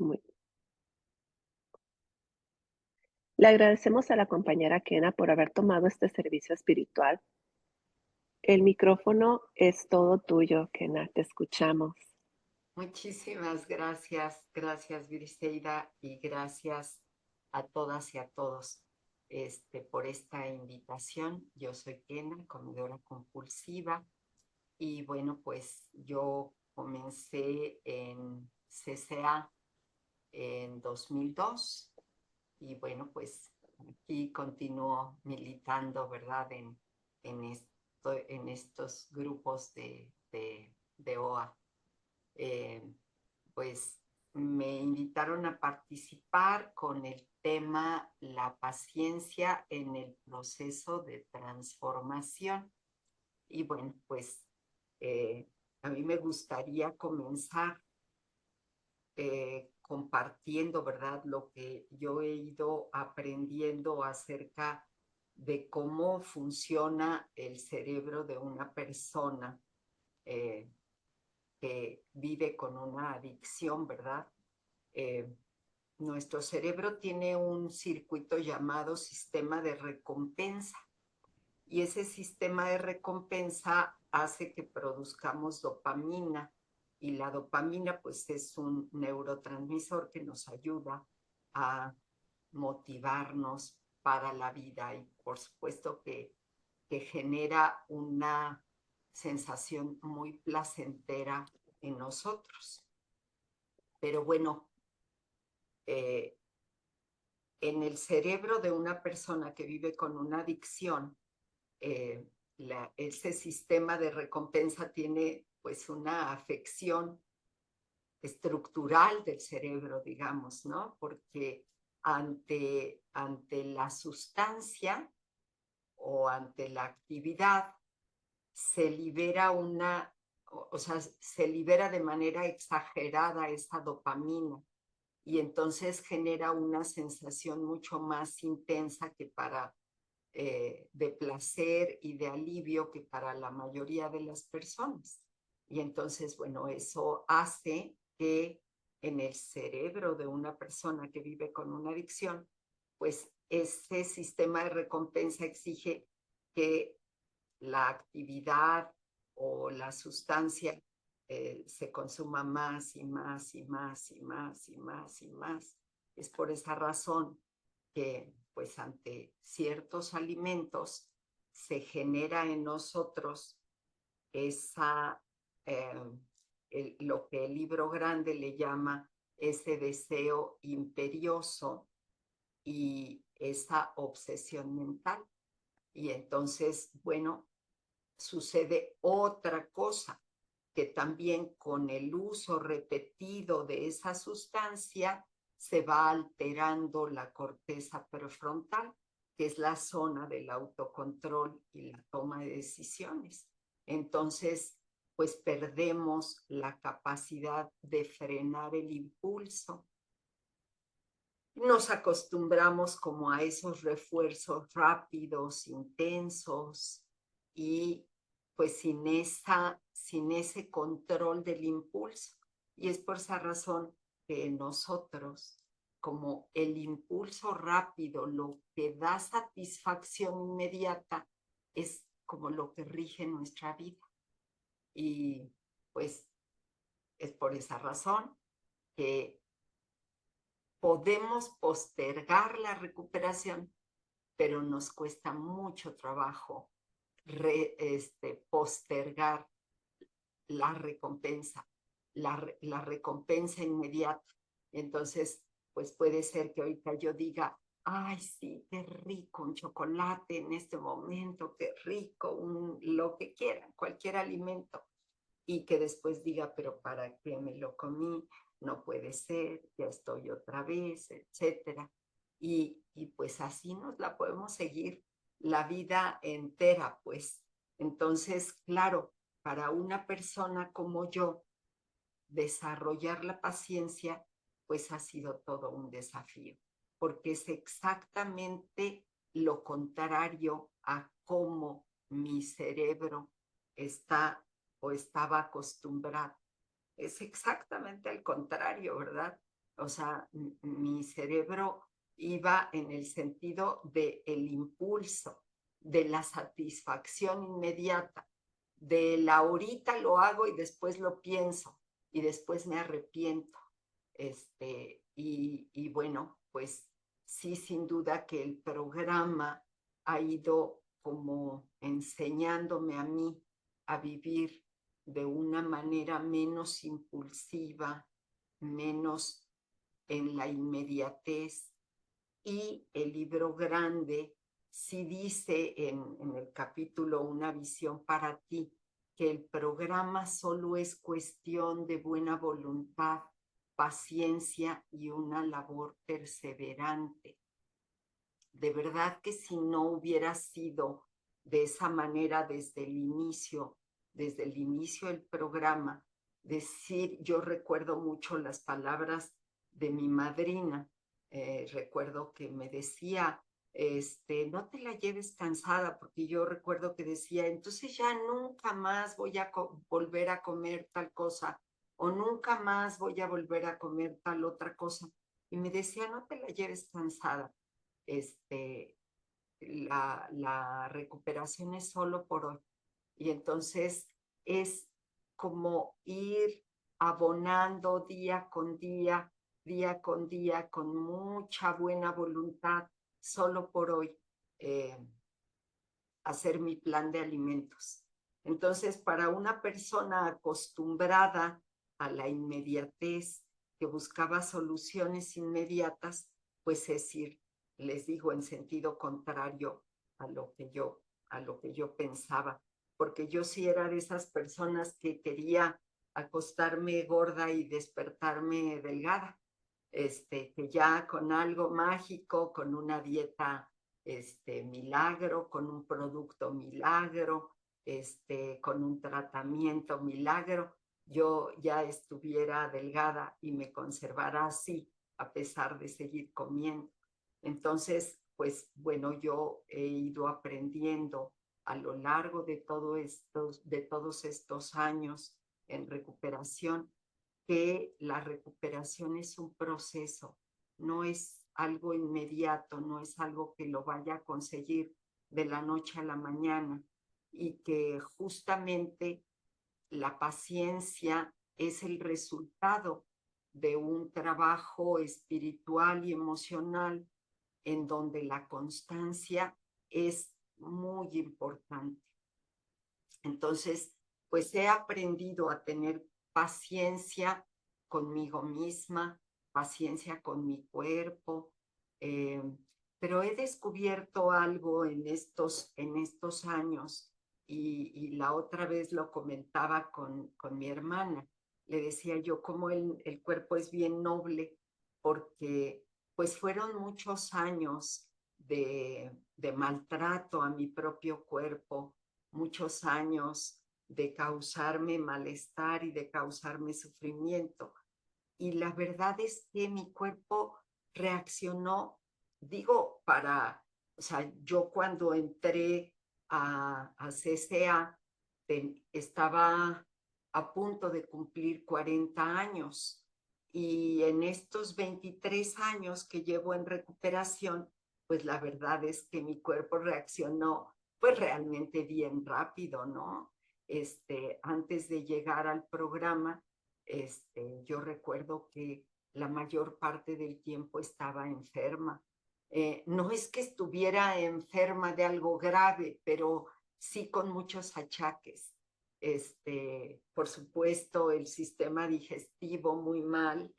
Muy- Le agradecemos a la compañera Kena por haber tomado este servicio espiritual. El micrófono es todo tuyo, Kena, te escuchamos. Muchísimas gracias, gracias Briseida y gracias a todas y a todos por esta invitación. Yo soy Kena, comedora compulsiva, y bueno, pues yo comencé en CCA en 2002 y bueno, pues aquí continúo militando, ¿verdad? En estos grupos de OA. Eh, pues me invitaron a participar con el tema la paciencia en el proceso de transformación. Y bueno, pues eh, a mí me gustaría comenzar compartiendo, ¿verdad?, lo que yo he ido aprendiendo acerca de cómo funciona el cerebro de una persona eh, que vive con una adicción, ¿verdad? Eh, Nuestro cerebro tiene un circuito llamado sistema de recompensa, y ese sistema de recompensa hace que produzcamos dopamina, y la dopamina pues es un neurotransmisor que nos ayuda a motivarnos para la vida, y por supuesto que genera una sensación muy placentera en nosotros. Pero bueno, eh, en el cerebro de una persona que vive con una adicción, eh, ese sistema de recompensa tiene pues una afección estructural del cerebro, digamos, ¿no? Porque ante la sustancia o ante la actividad se libera o sea, se libera de manera exagerada esa dopamina, y entonces genera una sensación mucho más intensa de placer y de alivio que para la mayoría de las personas. Y entonces, bueno, eso hace que en el cerebro de una persona que vive con una adicción, pues ese sistema de recompensa exige que la actividad o la sustancia se consuma más y más y más y más y más y más. Es por esa razón que, pues, ante ciertos alimentos se genera en nosotros esa, eh, lo que el Libro Grande le llama ese deseo imperioso y esa obsesión mental. Y entonces, bueno, sucede otra cosa, que también con el uso repetido de esa sustancia se va alterando la corteza prefrontal, que es la zona del autocontrol y la toma de decisiones. Entonces, pues perdemos la capacidad de frenar el impulso. Nos acostumbramos como a esos refuerzos rápidos, intensos, y pues sin ese control del impulso. Y es por esa razón que nosotros, como el impulso rápido, lo que da satisfacción inmediata, es como lo que rige nuestra vida. Y pues es por esa razón que podemos postergar la recuperación, pero nos cuesta mucho trabajo postergar la recompensa, la recompensa inmediata. Entonces, pues puede ser que ahorita yo diga, ay, sí, qué rico un chocolate en este momento, qué rico, lo que quieran, cualquier alimento, y que después diga, pero ¿para qué me lo comí? No puede ser, ya estoy otra vez, etcétera. Y pues así nos la podemos seguir la vida entera, pues. Entonces, claro, para una persona como yo, desarrollar la paciencia, pues ha sido todo un desafío, porque es exactamente lo contrario a cómo mi cerebro está o estaba acostumbrado. Es exactamente al contrario, ¿verdad? O sea, mi cerebro iba en el sentido del impulso, de la satisfacción inmediata, de la ahorita lo hago y después lo pienso y después me arrepiento. Y bueno, pues sí, sin duda que el programa ha ido como enseñándome a mí a vivir de una manera menos impulsiva, menos en la inmediatez. Y el libro grande sí dice en el capítulo Una visión para ti, que el programa solo es cuestión de buena voluntad, paciencia y una labor perseverante. De verdad que si no hubiera sido de esa manera desde el inicio del programa, decir, yo recuerdo mucho las palabras de mi madrina, recuerdo que me decía, no te la lleves cansada, porque yo recuerdo que decía, entonces ya nunca más voy a volver a comer tal cosa, o nunca más voy a volver a comer tal otra cosa. Y me decía, no te la lleves cansada, este, la recuperación es solo por hoy. Y entonces es como ir abonando día con día, con mucha buena voluntad, solo por hoy, eh, hacer mi plan de alimentos. Entonces, para una persona acostumbrada a la inmediatez, que buscaba soluciones inmediatas, pues es ir, les digo, en sentido contrario a a lo que yo pensaba, porque yo sí era de esas personas que quería acostarme gorda y despertarme delgada, que ya con algo mágico, con una dieta milagro, con un producto milagro, con un tratamiento milagro, yo ya estuviera delgada y me conservara así, a pesar de seguir comiendo. Entonces, pues bueno, yo he ido aprendiendo a lo largo de todos estos años en recuperación, que la recuperación es un proceso, no es algo inmediato, no es algo que lo vaya a conseguir de la noche a la mañana, y que justamente la paciencia es el resultado de un trabajo espiritual y emocional en donde la constancia es muy importante. Entonces, pues he aprendido a tener paciencia conmigo misma, paciencia con mi cuerpo, eh, pero he descubierto algo en estos años, y la otra vez lo comentaba con mi hermana. Le decía yo cómo el cuerpo es bien noble, porque pues fueron muchos años de maltrato a mi propio cuerpo, muchos años de causarme malestar y de causarme sufrimiento. Y la verdad es que mi cuerpo reaccionó, digo, o sea, yo cuando entré a CCA estaba a punto de cumplir 40 años, y en estos 23 años que llevo en recuperación, pues la verdad es que mi cuerpo reaccionó pues realmente bien rápido, ¿no? Antes de llegar al programa, yo recuerdo que la mayor parte del tiempo estaba enferma. No es que estuviera enferma de algo grave, pero sí con muchos achaques. Por supuesto, el sistema digestivo muy mal,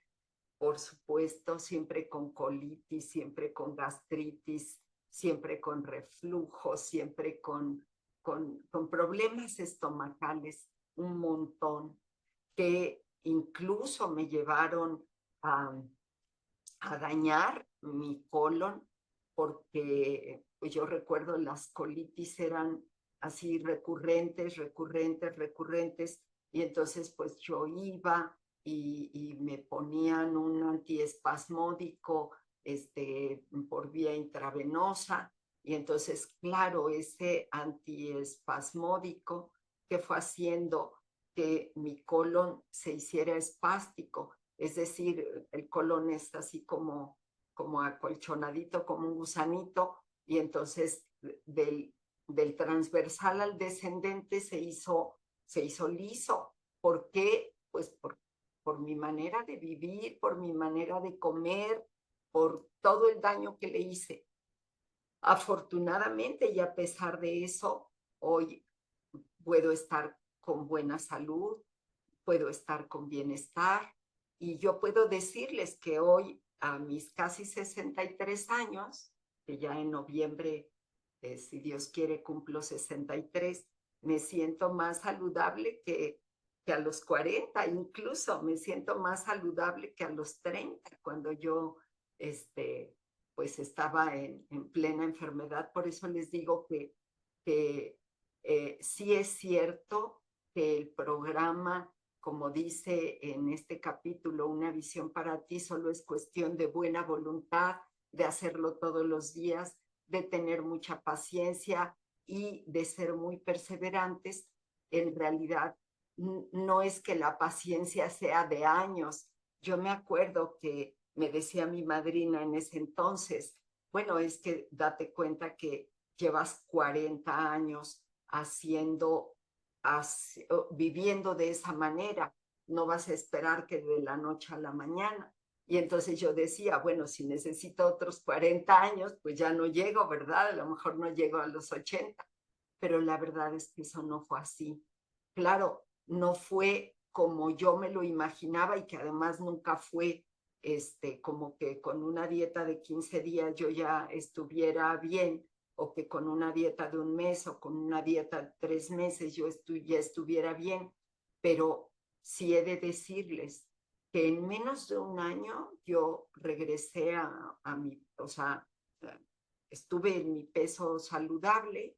por supuesto, siempre con colitis, siempre con gastritis, siempre con reflujo, siempre con problemas estomacales, un montón, que incluso me llevaron a, a dañar mi colon, porque pues yo recuerdo las colitis eran así recurrentes, recurrentes, recurrentes, y entonces pues yo iba y me ponían un antiespasmódico por vía intravenosa, y entonces claro, ese antiespasmódico que fue haciendo que mi colon se hiciera espástico, es decir, el colon es así como acolchonadito, como un gusanito, y entonces del transversal al descendente se hizo liso. ¿Por qué? Pues por mi manera de vivir, por mi manera de comer, por todo el daño que le hice. Afortunadamente, y a pesar de eso, hoy puedo estar con buena salud, puedo estar con bienestar, y yo puedo decirles que hoy, a mis casi 63 años, que ya en noviembre, si Dios quiere, cumplo 63, me siento más saludable que a los 40, incluso me siento más saludable que a los 30, cuando yo pues estaba en plena enfermedad. Por eso les digo que sí es cierto que el programa, como dice en este capítulo, Una visión para ti, solo es cuestión de buena voluntad, de hacerlo todos los días, de tener mucha paciencia y de ser muy perseverantes. En realidad, no es que la paciencia sea de años. Yo me acuerdo que me decía mi madrina en ese entonces, bueno, es que date cuenta que llevas 40 años viviendo de esa manera, no vas a esperar que de la noche a la mañana. Y entonces yo decía, bueno, si necesito otros 40 años, pues ya no llego, ¿verdad? A lo mejor no llego a los 80, pero la verdad es que eso no fue así. Claro, no fue como yo me lo imaginaba, y que además nunca fue como que con una dieta de 15 días yo ya estuviera bien, o que con una dieta de un mes o con una dieta de 3 meses yo ya estuviera bien, pero sí he de decirles que en menos de un año yo regresé a mi, o sea, estuve en mi peso saludable,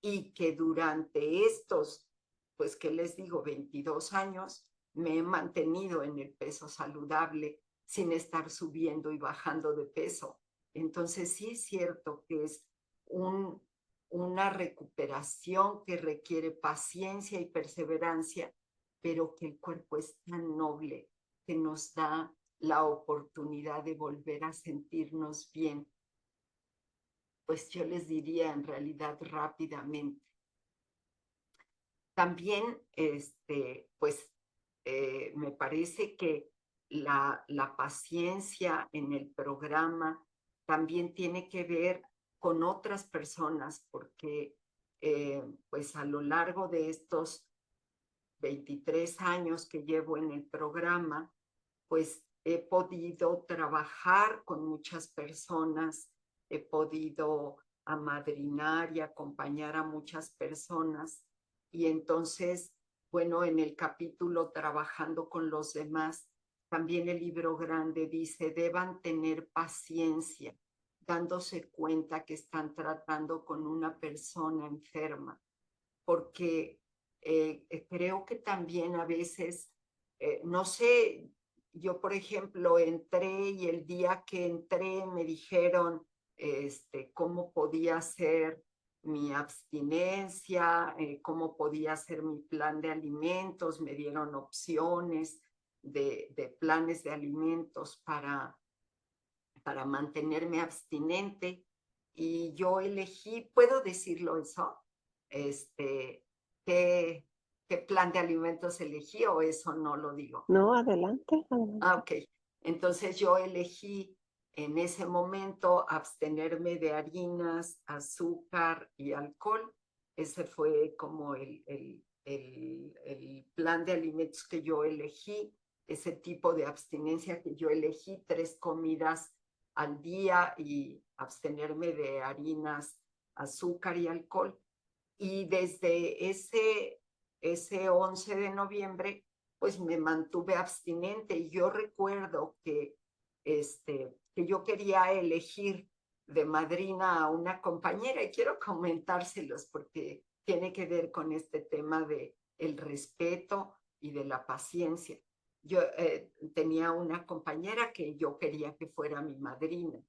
y que durante estos, pues, ¿qué les digo? 22 años, me he mantenido en el peso saludable sin estar subiendo y bajando de peso. Entonces sí es cierto que es una recuperación que requiere paciencia y perseverancia, pero que el cuerpo es tan noble que nos da la oportunidad de volver a sentirnos bien. Pues yo les diría en realidad rápidamente. También, pues, me parece que la paciencia en el programa también tiene que ver con otras personas, porque pues a lo largo de estos 23 años que llevo en el programa, pues he podido trabajar con muchas personas, he podido amadrinar y acompañar a muchas personas. Y entonces, bueno, en el capítulo Trabajando con los demás, también el libro grande dice, deban tener paciencia, dándose cuenta que están tratando con una persona enferma, porque creo que también a veces, no sé, yo por ejemplo entré, y el día que entré me dijeron cómo podía ser mi abstinencia, cómo podía ser mi plan de alimentos, me dieron opciones de planes de alimentos para mantenerme abstinente, y yo elegí, ¿puedo decirlo eso? Este, ¿qué, qué plan de alimentos elegí, o eso no lo digo? No, adelante, adelante. Ok. Entonces yo elegí en ese momento abstenerme de harinas, azúcar y alcohol. Ese fue como el plan de alimentos que yo elegí, ese tipo de abstinencia que yo elegí, 3 comidas al día y abstenerme de harinas, azúcar y alcohol. Y desde ese 11 de noviembre, pues me mantuve abstinente, y yo recuerdo que yo quería elegir de madrina a una compañera, y quiero comentárselos porque tiene que ver con este tema de el respeto y de la paciencia. Yo tenía una compañera que yo quería que fuera mi madrina,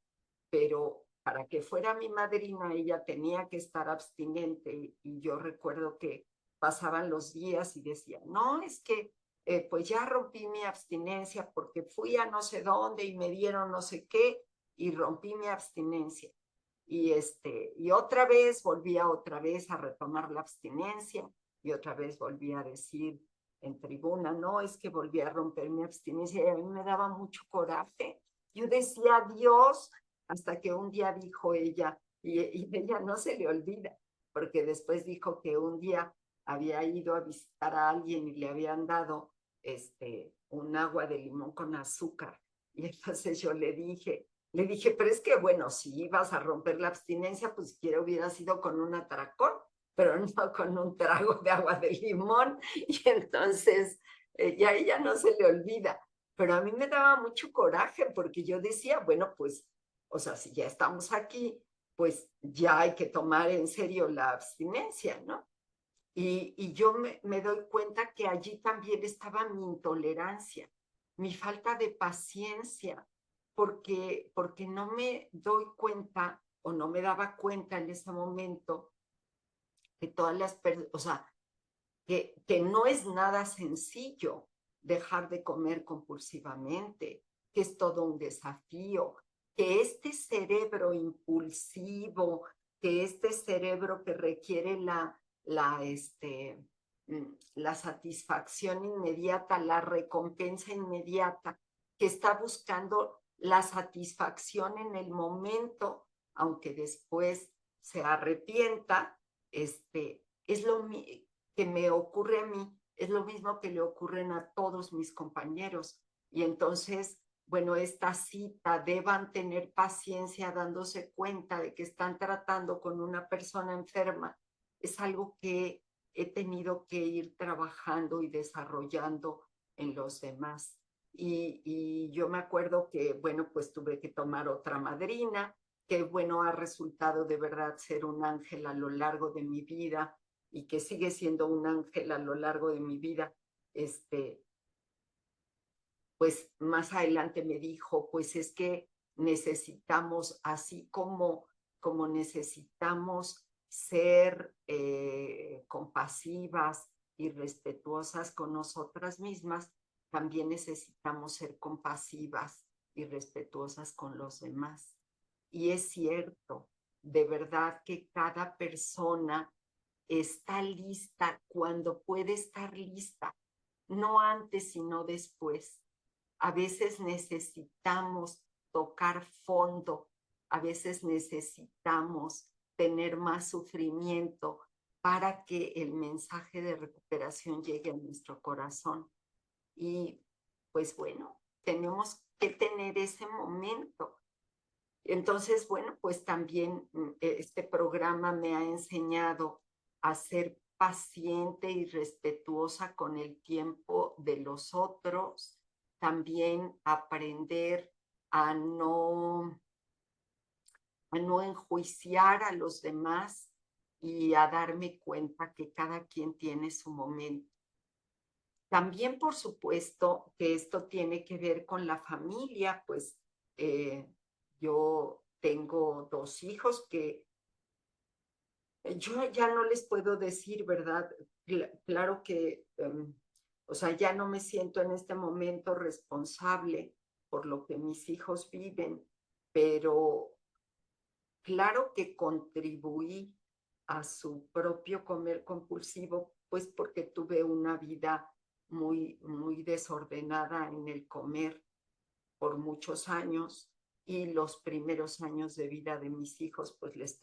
pero para que fuera mi madrina ella tenía que estar abstinente, y yo recuerdo que pasaban los días y decía, no, es que pues ya rompí mi abstinencia porque fui a no sé dónde y me dieron no sé qué y rompí mi abstinencia. Y otra vez otra vez a retomar la abstinencia y otra vez volví a decir en tribuna, no, es que volví a romper mi abstinencia y a mí me daba mucho coraje. Yo decía Dios hasta que un día dijo ella, y ella no se le olvida, porque después dijo que un día había ido a visitar a alguien y le habían dado un agua de limón con azúcar. Y entonces yo le dije, pero es que bueno, si ibas a romper la abstinencia, pues siquiera hubiera sido con un atracón, pero no con un trago de agua de limón. Y entonces ya ella no se le olvida. Pero a mí me daba mucho coraje porque yo decía, bueno, pues, o sea, si ya estamos aquí, pues ya hay que tomar en serio la abstinencia, ¿no? Y yo me doy cuenta que allí también estaba mi intolerancia, mi falta de paciencia, porque no me doy cuenta o no me daba cuenta en ese momento que todas las personas, o sea, que no es nada sencillo dejar de comer compulsivamente, que es todo un desafío, que este cerebro impulsivo, que este cerebro que requiere la satisfacción inmediata, la recompensa inmediata, que está buscando la satisfacción en el momento, aunque después se arrepienta, es lo que me ocurre a mí, es lo mismo que le ocurren a todos mis compañeros. Y entonces, bueno, esta cita, deban tener paciencia dándose cuenta de que están tratando con una persona enferma, es algo que he tenido que ir trabajando y desarrollando en los demás. Y yo me acuerdo que, bueno, pues tuve que tomar otra madrina, que, bueno, ha resultado de verdad ser un ángel a lo largo de mi vida y que sigue siendo un ángel a lo largo de mi vida. Pues más adelante me dijo, pues es que necesitamos, así como necesitamos ser compasivas y respetuosas con nosotras mismas, también necesitamos ser compasivas y respetuosas con los demás. Y es cierto, de verdad que cada persona está lista cuando puede estar lista, no antes, sino después. A veces necesitamos tocar fondo, a veces necesitamos tener más sufrimiento para que el mensaje de recuperación llegue a nuestro corazón. Y pues bueno, tenemos que tener ese momento. Entonces, bueno, pues también este programa me ha enseñado a ser paciente y respetuosa con el tiempo de los otros, también aprender a no enjuiciar a los demás y a darme cuenta que cada quien tiene su momento. También, por supuesto, que esto tiene que ver con la familia, pues yo tengo 2 hijos que yo ya no les puedo decir, ¿verdad? Claro que, o sea, ya no me siento en este momento responsable por lo que mis hijos viven, pero claro que contribuí a su propio comer compulsivo, pues porque tuve una vida muy, muy desordenada en el comer por muchos años y los primeros años de vida de mis hijos, pues los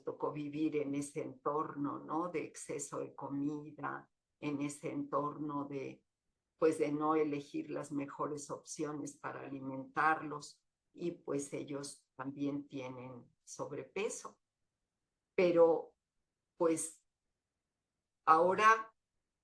tocó vivir en ese entorno, ¿no? De exceso de comida, en ese entorno pues de no elegir las mejores opciones para alimentarlos y pues ellos también tienen sobrepeso. Pero pues ahora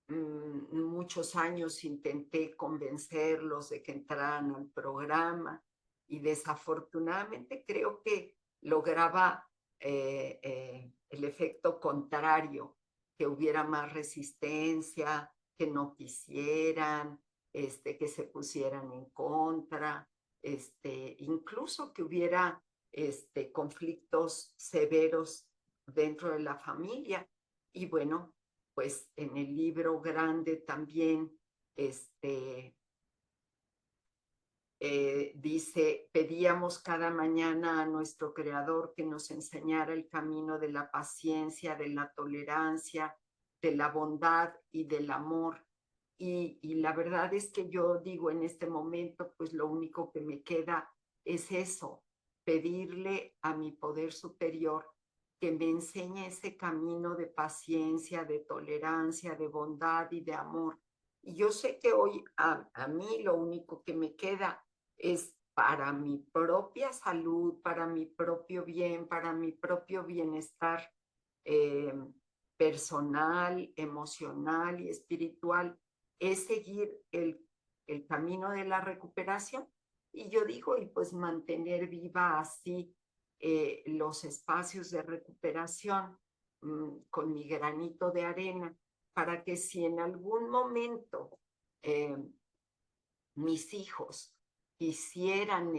muchos años intenté convencerlos de que entraran al programa y desafortunadamente creo que lograba el efecto contrario, que hubiera más resistencia, que no quisieran, que se pusieran en contra, incluso que hubiera conflictos severos dentro de la familia. Y bueno, pues en el libro grande también Dice, pedíamos cada mañana a nuestro Creador que nos enseñara el camino de la paciencia, de la tolerancia, de la bondad y del amor. Y la verdad es que yo digo en este momento, pues lo único que me queda es eso, pedirle a mi poder superior que me enseñe ese camino de paciencia, de tolerancia, de bondad y de amor. Y yo sé que hoy a mí lo único que me queda es para mi propia salud, para mi propio bien, para mi propio bienestar eh, personal, emocional y espiritual, es seguir el camino de la recuperación. Y yo digo, y pues mantener viva así los espacios de recuperación con mi granito de arena, para que si en algún momento eh, mis hijos quisieran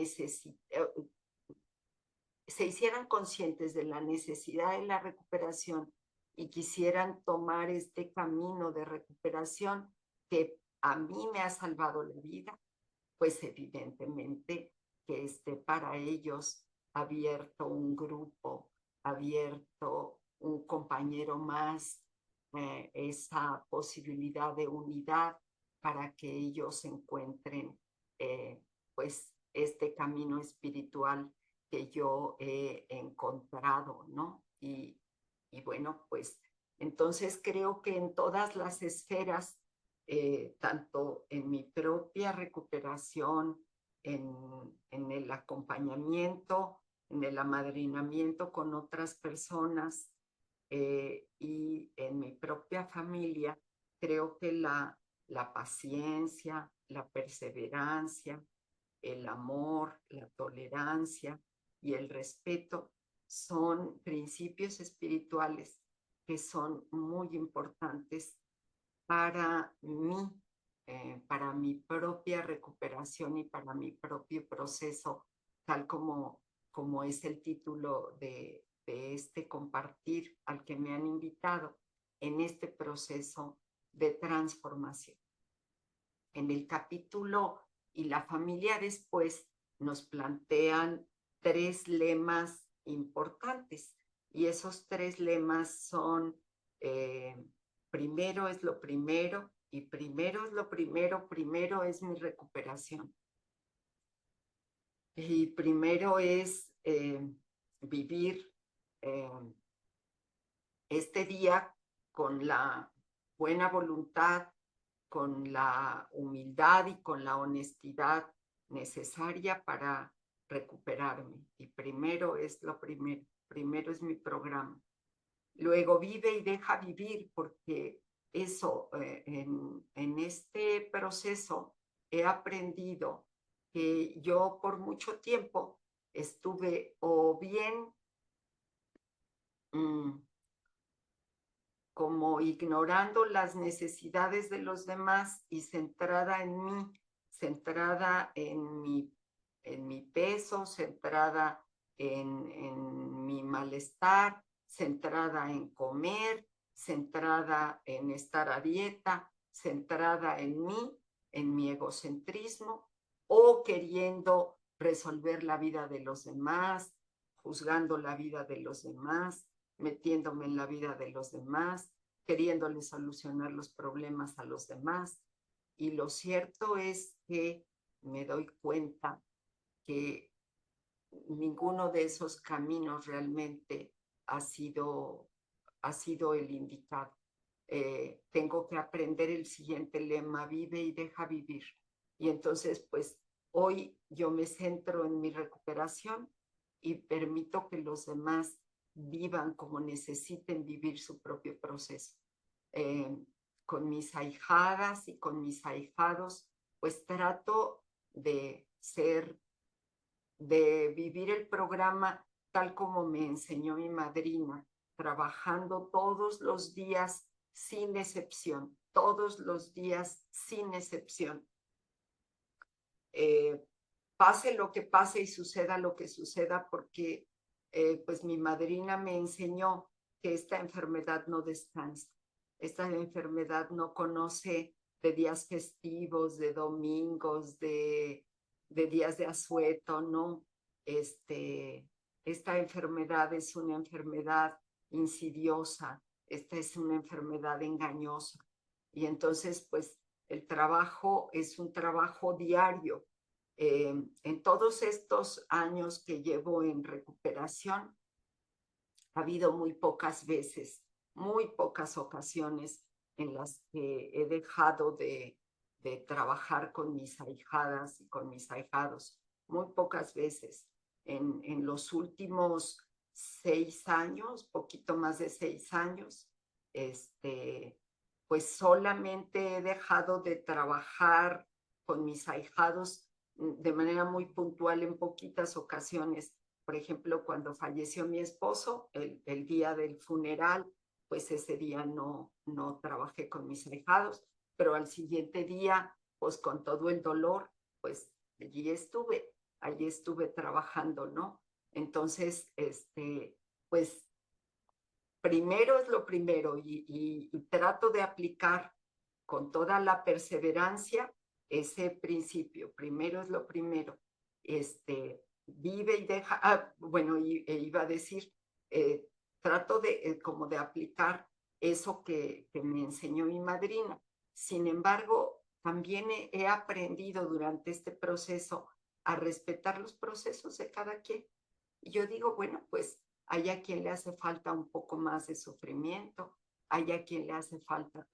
se hicieran conscientes de la necesidad de la recuperación y quisieran tomar este camino de recuperación que a mí me ha salvado la vida, pues evidentemente que esté para ellos abierto un grupo, abierto un compañero más, esa posibilidad de unidad para que ellos encuentren pues este camino espiritual que yo he encontrado, ¿no? Y bueno, pues entonces creo que en todas las esferas, tanto en mi propia recuperación, en el acompañamiento, en el amadrinamiento con otras personas y en mi propia familia, creo que la paciencia, la perseverancia, el amor, la tolerancia y el respeto son principios espirituales que son muy importantes para mí, para mi propia recuperación y para mi propio proceso, tal como es el título de este compartir al que me han invitado en este proceso de transformación. En el capítulo y la familia después nos plantean 3 lemas importantes y esos 3 lemas son primero es lo primero y primero es lo primero, primero es mi recuperación. Y primero es vivir eh, este día con la buena voluntad, con la humildad y con la honestidad necesaria para recuperarme. Y primero es lo primero, primero es mi programa. Luego vive y deja vivir, porque eso, en este proceso he aprendido que yo por mucho tiempo estuve o bien como ignorando las necesidades de los demás y centrada en mí, centrada en mi peso, centrada en mi malestar, centrada en comer, centrada en estar a dieta, centrada en mi egocentrismo, o queriendo resolver la vida de los demás, juzgando la vida de los demás, metiéndome en la vida de los demás, queriéndole solucionar los problemas a los demás. Y lo cierto es que me doy cuenta que ninguno de esos caminos realmente ha sido, ha sido el indicado. Tengo que aprender el siguiente lema: vive y deja vivir. Y entonces, pues hoy yo me centro en mi recuperación y permito que los demás vivan como necesiten vivir su propio proceso. Eh, con mis ahijadas y con mis ahijados, pues trato de ser, de vivir el programa tal como me enseñó mi madrina, trabajando todos los días sin excepción, todos los días sin excepción. Pase lo que pase y suceda lo que suceda, porque pues mi madrina me enseñó que esta enfermedad no descansa, esta enfermedad no conoce días festivos, de domingos, de días de asueto, ¿no? Esta enfermedad es una enfermedad insidiosa, esta es una enfermedad engañosa. Y entonces, pues, el trabajo es un trabajo diario. En todos estos años que llevo en recuperación, ha habido muy pocas veces, muy pocas ocasiones en las que he dejado de trabajar con mis ahijadas y con mis ahijados, muy pocas veces. En los últimos 6 años, poquito más de 6 años, pues solamente he dejado de trabajar con mis ahijados de manera muy puntual en poquitas ocasiones. Por ejemplo, cuando falleció mi esposo, el día del funeral, pues ese día no trabajé con mis ahijados, pero al siguiente día, pues con todo el dolor, pues allí estuve trabajando, ¿no? Entonces, pues primero es lo primero y trato de aplicar con toda la perseverancia ese principio. Primero es lo primero. Vive y deja, bueno, iba a decir, trato de como de aplicar eso que me enseñó mi madrina. Sin embargo, también he aprendido durante este proceso a respetar los procesos de cada quien. Y yo digo, bueno, pues hay a quien le hace falta un poco más de sufrimiento, hay a quien le hace falta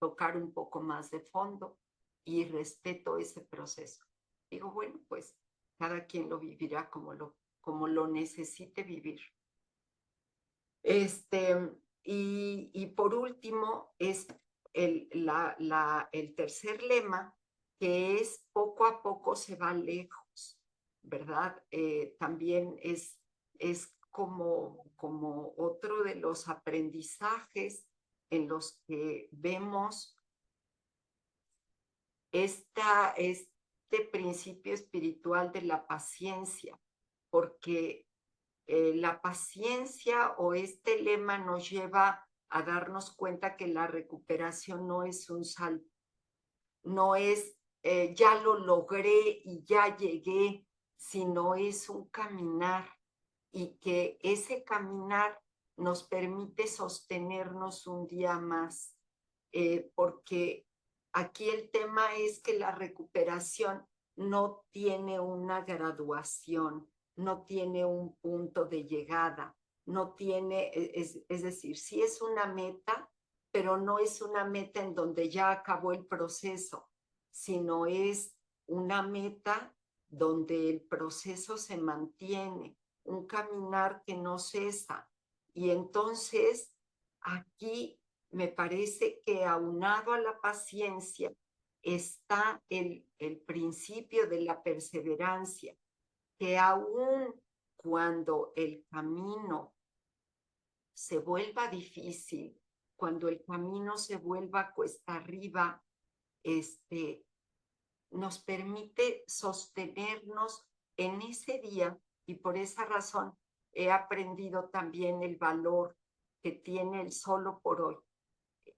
tocar un poco más de fondo y respeto ese proceso. Digo, bueno, pues cada quien lo vivirá como lo necesite vivir. Y por último es el tercer lema, que es poco a poco se va lejos, ¿verdad? También es como otro de los aprendizajes en los que vemos este principio espiritual de la paciencia, porque la paciencia o este lema nos lleva a darnos cuenta que la recuperación no es un salto, no es ya lo logré y ya llegué, sino es un caminar y que ese caminar nos permite sostenernos un día más, porque aquí el tema es que la recuperación no tiene una graduación, no tiene un punto de llegada, no tiene, es decir, sí es una meta, pero no es una meta en donde ya acabó el proceso, sino es una meta donde el proceso se mantiene, un caminar que no cesa. Y entonces aquí me parece que aunado a la paciencia está el principio de la perseverancia, que aun cuando el camino se vuelva difícil, cuando el camino se vuelva cuesta arriba, nos permite sostenernos en ese día y por esa razón he aprendido también el valor que tiene el solo por hoy.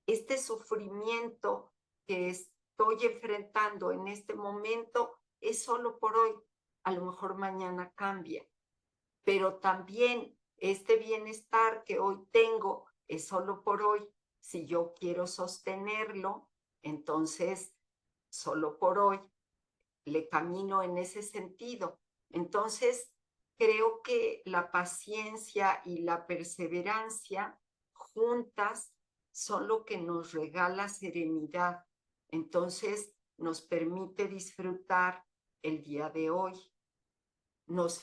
Este sufrimiento que estoy enfrentando en este momento es solo por hoy. A lo mejor mañana cambia, pero también este bienestar que hoy tengo es solo por hoy. Si yo quiero sostenerlo, entonces solo por hoy le camino en ese sentido. Entonces, creo que la paciencia y la perseverancia juntas son lo que nos regala serenidad. Entonces, nos permite disfrutar el día de hoy. Nos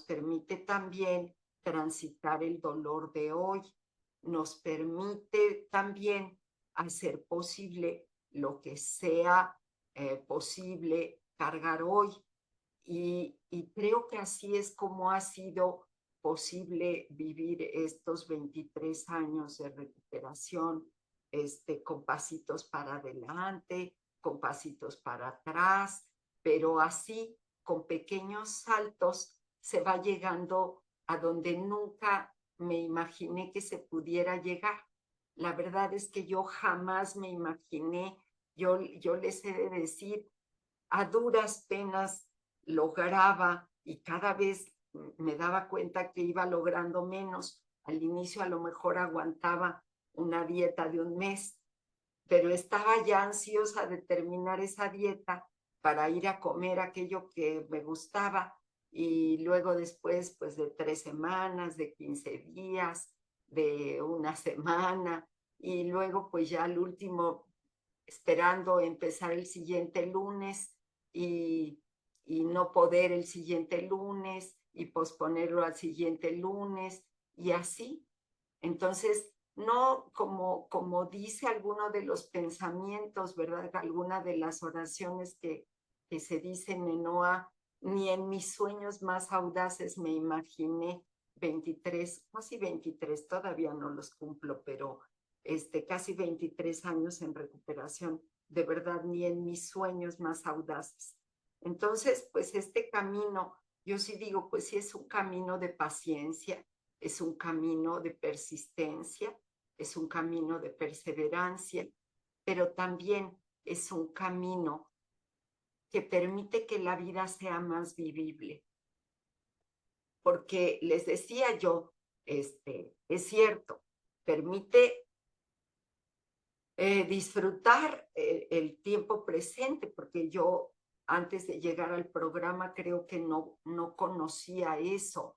permite también transitar el dolor de hoy. Nos permite también hacer posible lo que sea posible cargar hoy. Y creo que así es como ha sido posible vivir estos 23 años de recuperación, con pasitos para adelante, con pasitos para atrás, pero así, con pequeños saltos, se va llegando a donde nunca me imaginé que se pudiera llegar. La verdad es que yo jamás me imaginé yo les he de decir, a duras penas lograba y cada vez me daba cuenta que iba logrando menos. Al inicio a lo mejor aguantaba una dieta de un mes, pero estaba ya ansiosa de terminar esa dieta para ir a comer aquello que me gustaba y luego después pues de 3 semanas, de 15 días, de una semana y luego pues ya al último esperando empezar el siguiente lunes y, y no poder el siguiente lunes y posponerlo al siguiente lunes y así. Entonces, no como dice alguno de los pensamientos, ¿verdad? Alguna de las oraciones que se dicen en Noa, ni en mis sueños más audaces me imaginé 23, casi 23, todavía no los cumplo, pero casi 23 años en recuperación, de verdad, ni en mis sueños más audaces. Entonces, pues este camino, yo sí digo, pues sí es un camino de paciencia, es un camino de persistencia, es un camino de perseverancia, pero también es un camino que permite que la vida sea más vivible. Porque les decía yo, es cierto, permite disfrutar el tiempo presente, porque yo antes de llegar al programa creo que no conocía eso.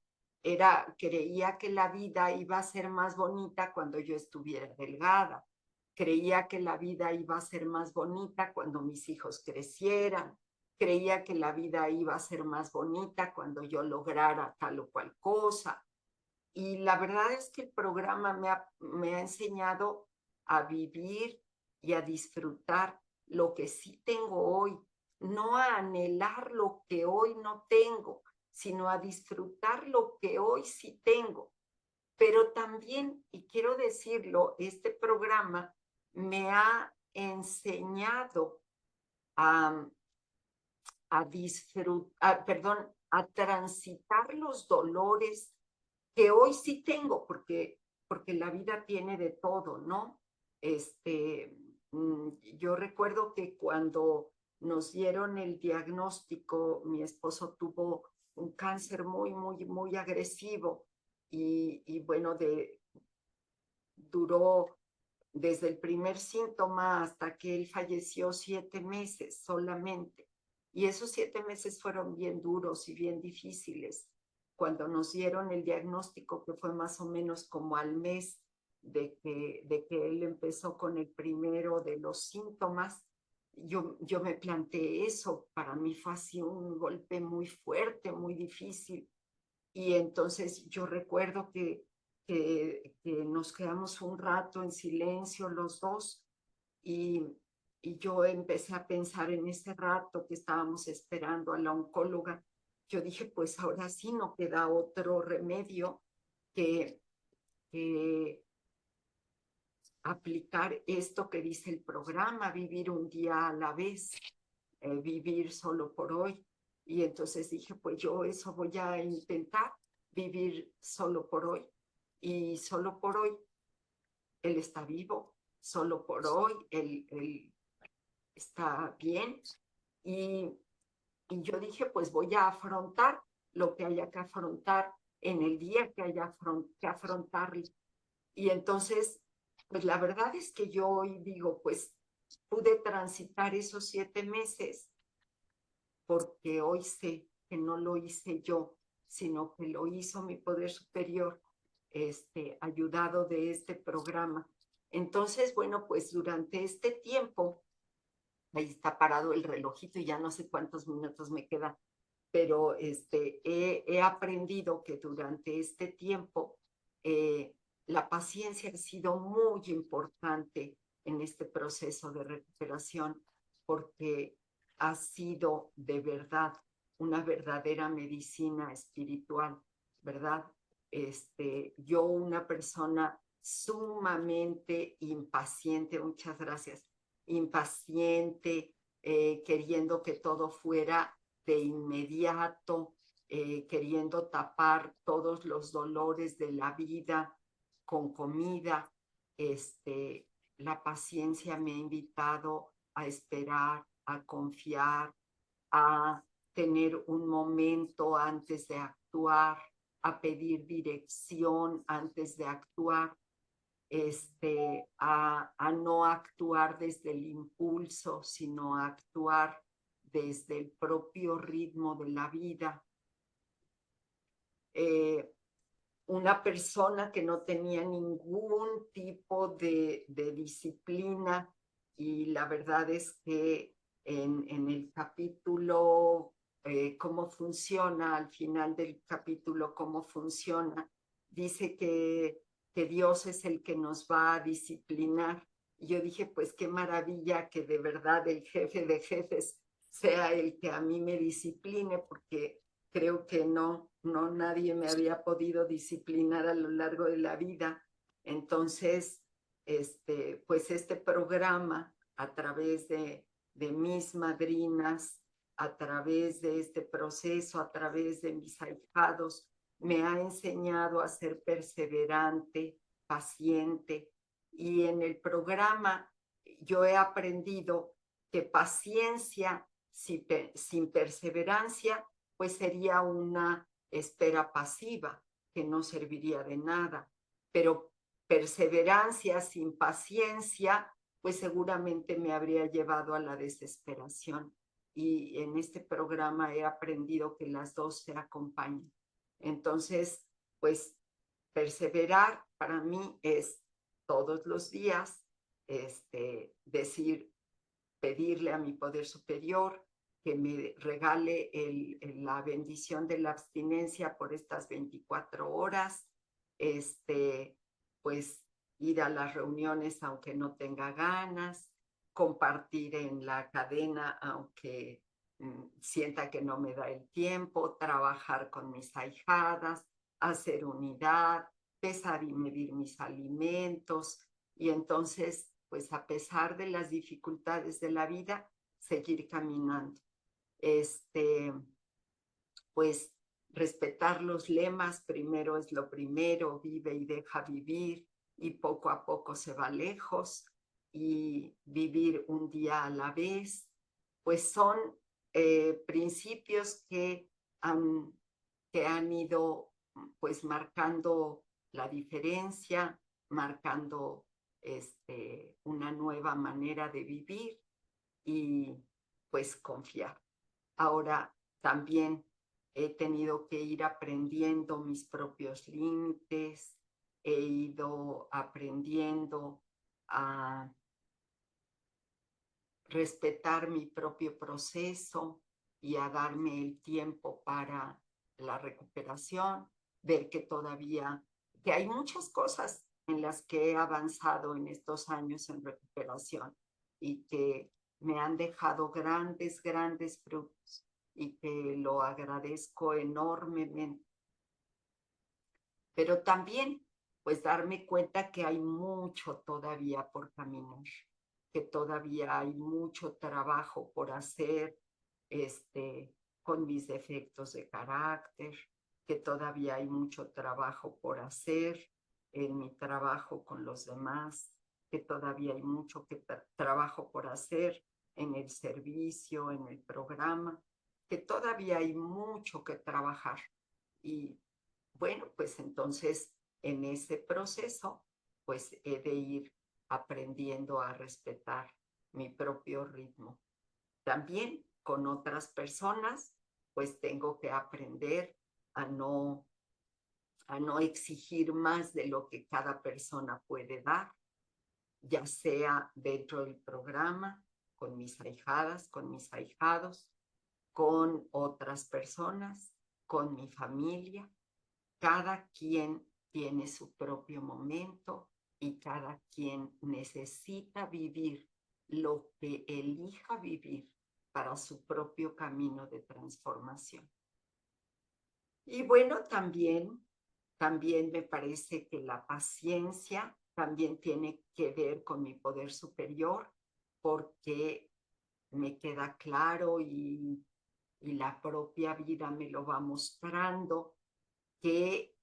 Creía que la vida iba a ser más bonita cuando yo estuviera delgada. Creía que la vida iba a ser más bonita cuando mis hijos crecieran. Creía que la vida iba a ser más bonita cuando yo lograra tal o cual cosa. Y la verdad es que el programa me ha enseñado a vivir y a disfrutar lo que sí tengo hoy, no a anhelar lo que hoy no tengo, sino a disfrutar lo que hoy sí tengo. Pero también, y quiero decirlo, este programa me ha enseñado a, a disfrutar, perdón, a transitar los dolores que hoy sí tengo, porque la vida tiene de todo, ¿no? Yo recuerdo que cuando nos dieron el diagnóstico, mi esposo tuvo un cáncer muy agresivo y bueno, duró desde el primer síntoma hasta que él falleció 7 meses solamente. Y esos 7 meses fueron bien duros y bien difíciles. Cuando nos dieron el diagnóstico, que fue más o menos como al mes de que él empezó con el primero de los síntomas, yo me planteé eso. Para mí fue así un golpe muy fuerte, muy difícil. Y entonces yo recuerdo que nos quedamos un rato en silencio los dos y, y yo empecé a pensar en ese rato que estábamos esperando a la oncóloga. Yo dije, pues ahora sí no queda otro remedio que, que aplicar esto que dice el programa, vivir un día a la vez, vivir solo por hoy. Y entonces dije, pues yo eso voy a intentar, vivir solo por hoy. Y solo por hoy, él está vivo, solo por hoy, él está bien. Y, y yo dije, pues voy a afrontar lo que haya que afrontar en el día que haya que afrontarlo. Y entonces, pues la verdad es que yo hoy digo, pues pude transitar esos 7 meses porque hoy sé que no lo hice yo, sino que lo hizo mi poder superior, ayudado de este programa. Entonces, bueno, pues durante este tiempo, ahí está parado el relojito y ya no sé cuántos minutos me quedan, pero he aprendido que durante este tiempo la paciencia ha sido muy importante en este proceso de recuperación porque ha sido de verdad una verdadera medicina espiritual, ¿verdad? Yo, una persona sumamente impaciente, muchas gracias, impaciente, queriendo que todo fuera de inmediato, queriendo tapar todos los dolores de la vida con comida. La paciencia me ha invitado a esperar, a confiar, a tener un momento antes de actuar, a pedir dirección antes de actuar, a no actuar desde el impulso, sino a actuar desde el propio ritmo de la vida. Una persona que no tenía ningún tipo de disciplina, y la verdad es que en el capítulo cómo funciona, al final del capítulo cómo funciona, dice que Dios es el que nos va a disciplinar. Y yo dije, pues qué maravilla que de verdad el jefe de jefes sea el que a mí me discipline, porque creo que no nadie me había podido disciplinar a lo largo de la vida. Entonces, pues este programa, a través de mis madrinas, a través de este proceso, a través de mis ahijados, me ha enseñado a ser perseverante, paciente. Y en el programa yo he aprendido que paciencia sin perseverancia pues sería una espera pasiva que no serviría de nada. Pero perseverancia sin paciencia, pues seguramente me habría llevado a la desesperación. Y en este programa he aprendido que las dos se acompañan. Entonces, pues perseverar para mí es todos los días decir, pedirle a mi poder superior que me regale la bendición de la abstinencia por estas 24 horas, pues ir a las reuniones aunque no tenga ganas, compartir en la cadena aunque sienta que no me da el tiempo, trabajar con mis ahijadas, hacer unidad, pesar y medir mis alimentos, y entonces, pues a pesar de las dificultades de la vida, seguir caminando. Pues respetar los lemas, primero es lo primero, vive y deja vivir, y poco a poco se va lejos, y vivir un día a la vez, pues son principios que han ido pues marcando la diferencia, marcando una nueva manera de vivir, y pues confiar. Ahora también he tenido que ir aprendiendo mis propios límites, he ido aprendiendo a respetar mi propio proceso y a darme el tiempo para la recuperación, ver que hay muchas cosas en las que he avanzado en estos años en recuperación y que me han dejado grandes, grandes frutos, y que lo agradezco enormemente. Pero también, pues darme cuenta que hay mucho todavía por caminar, que todavía hay mucho trabajo por hacer, con mis defectos de carácter, que todavía hay mucho trabajo por hacer en mi trabajo con los demás, que todavía hay mucho trabajo por hacer en el servicio, en el programa, que todavía hay mucho que trabajar. Y bueno, pues entonces en ese proceso, pues he de ir aprendiendo a respetar mi propio ritmo. También con otras personas, pues tengo que aprender a no, a no exigir más de lo que cada persona puede dar, ya sea dentro del programa, con mis ahijadas, con mis ahijados, con otras personas, con mi familia. Cada quien tiene su propio momento y cada quien necesita vivir lo que elija vivir para su propio camino de transformación. Y bueno, también me parece que la paciencia también tiene que ver con mi poder superior, porque me queda claro, y la propia vida me lo va mostrando, que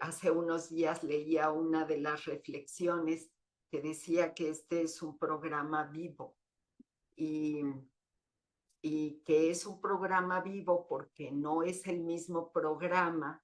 hace unos días leía una de las reflexiones que decía que este es un programa vivo, y, y que es un programa vivo porque no es el mismo programa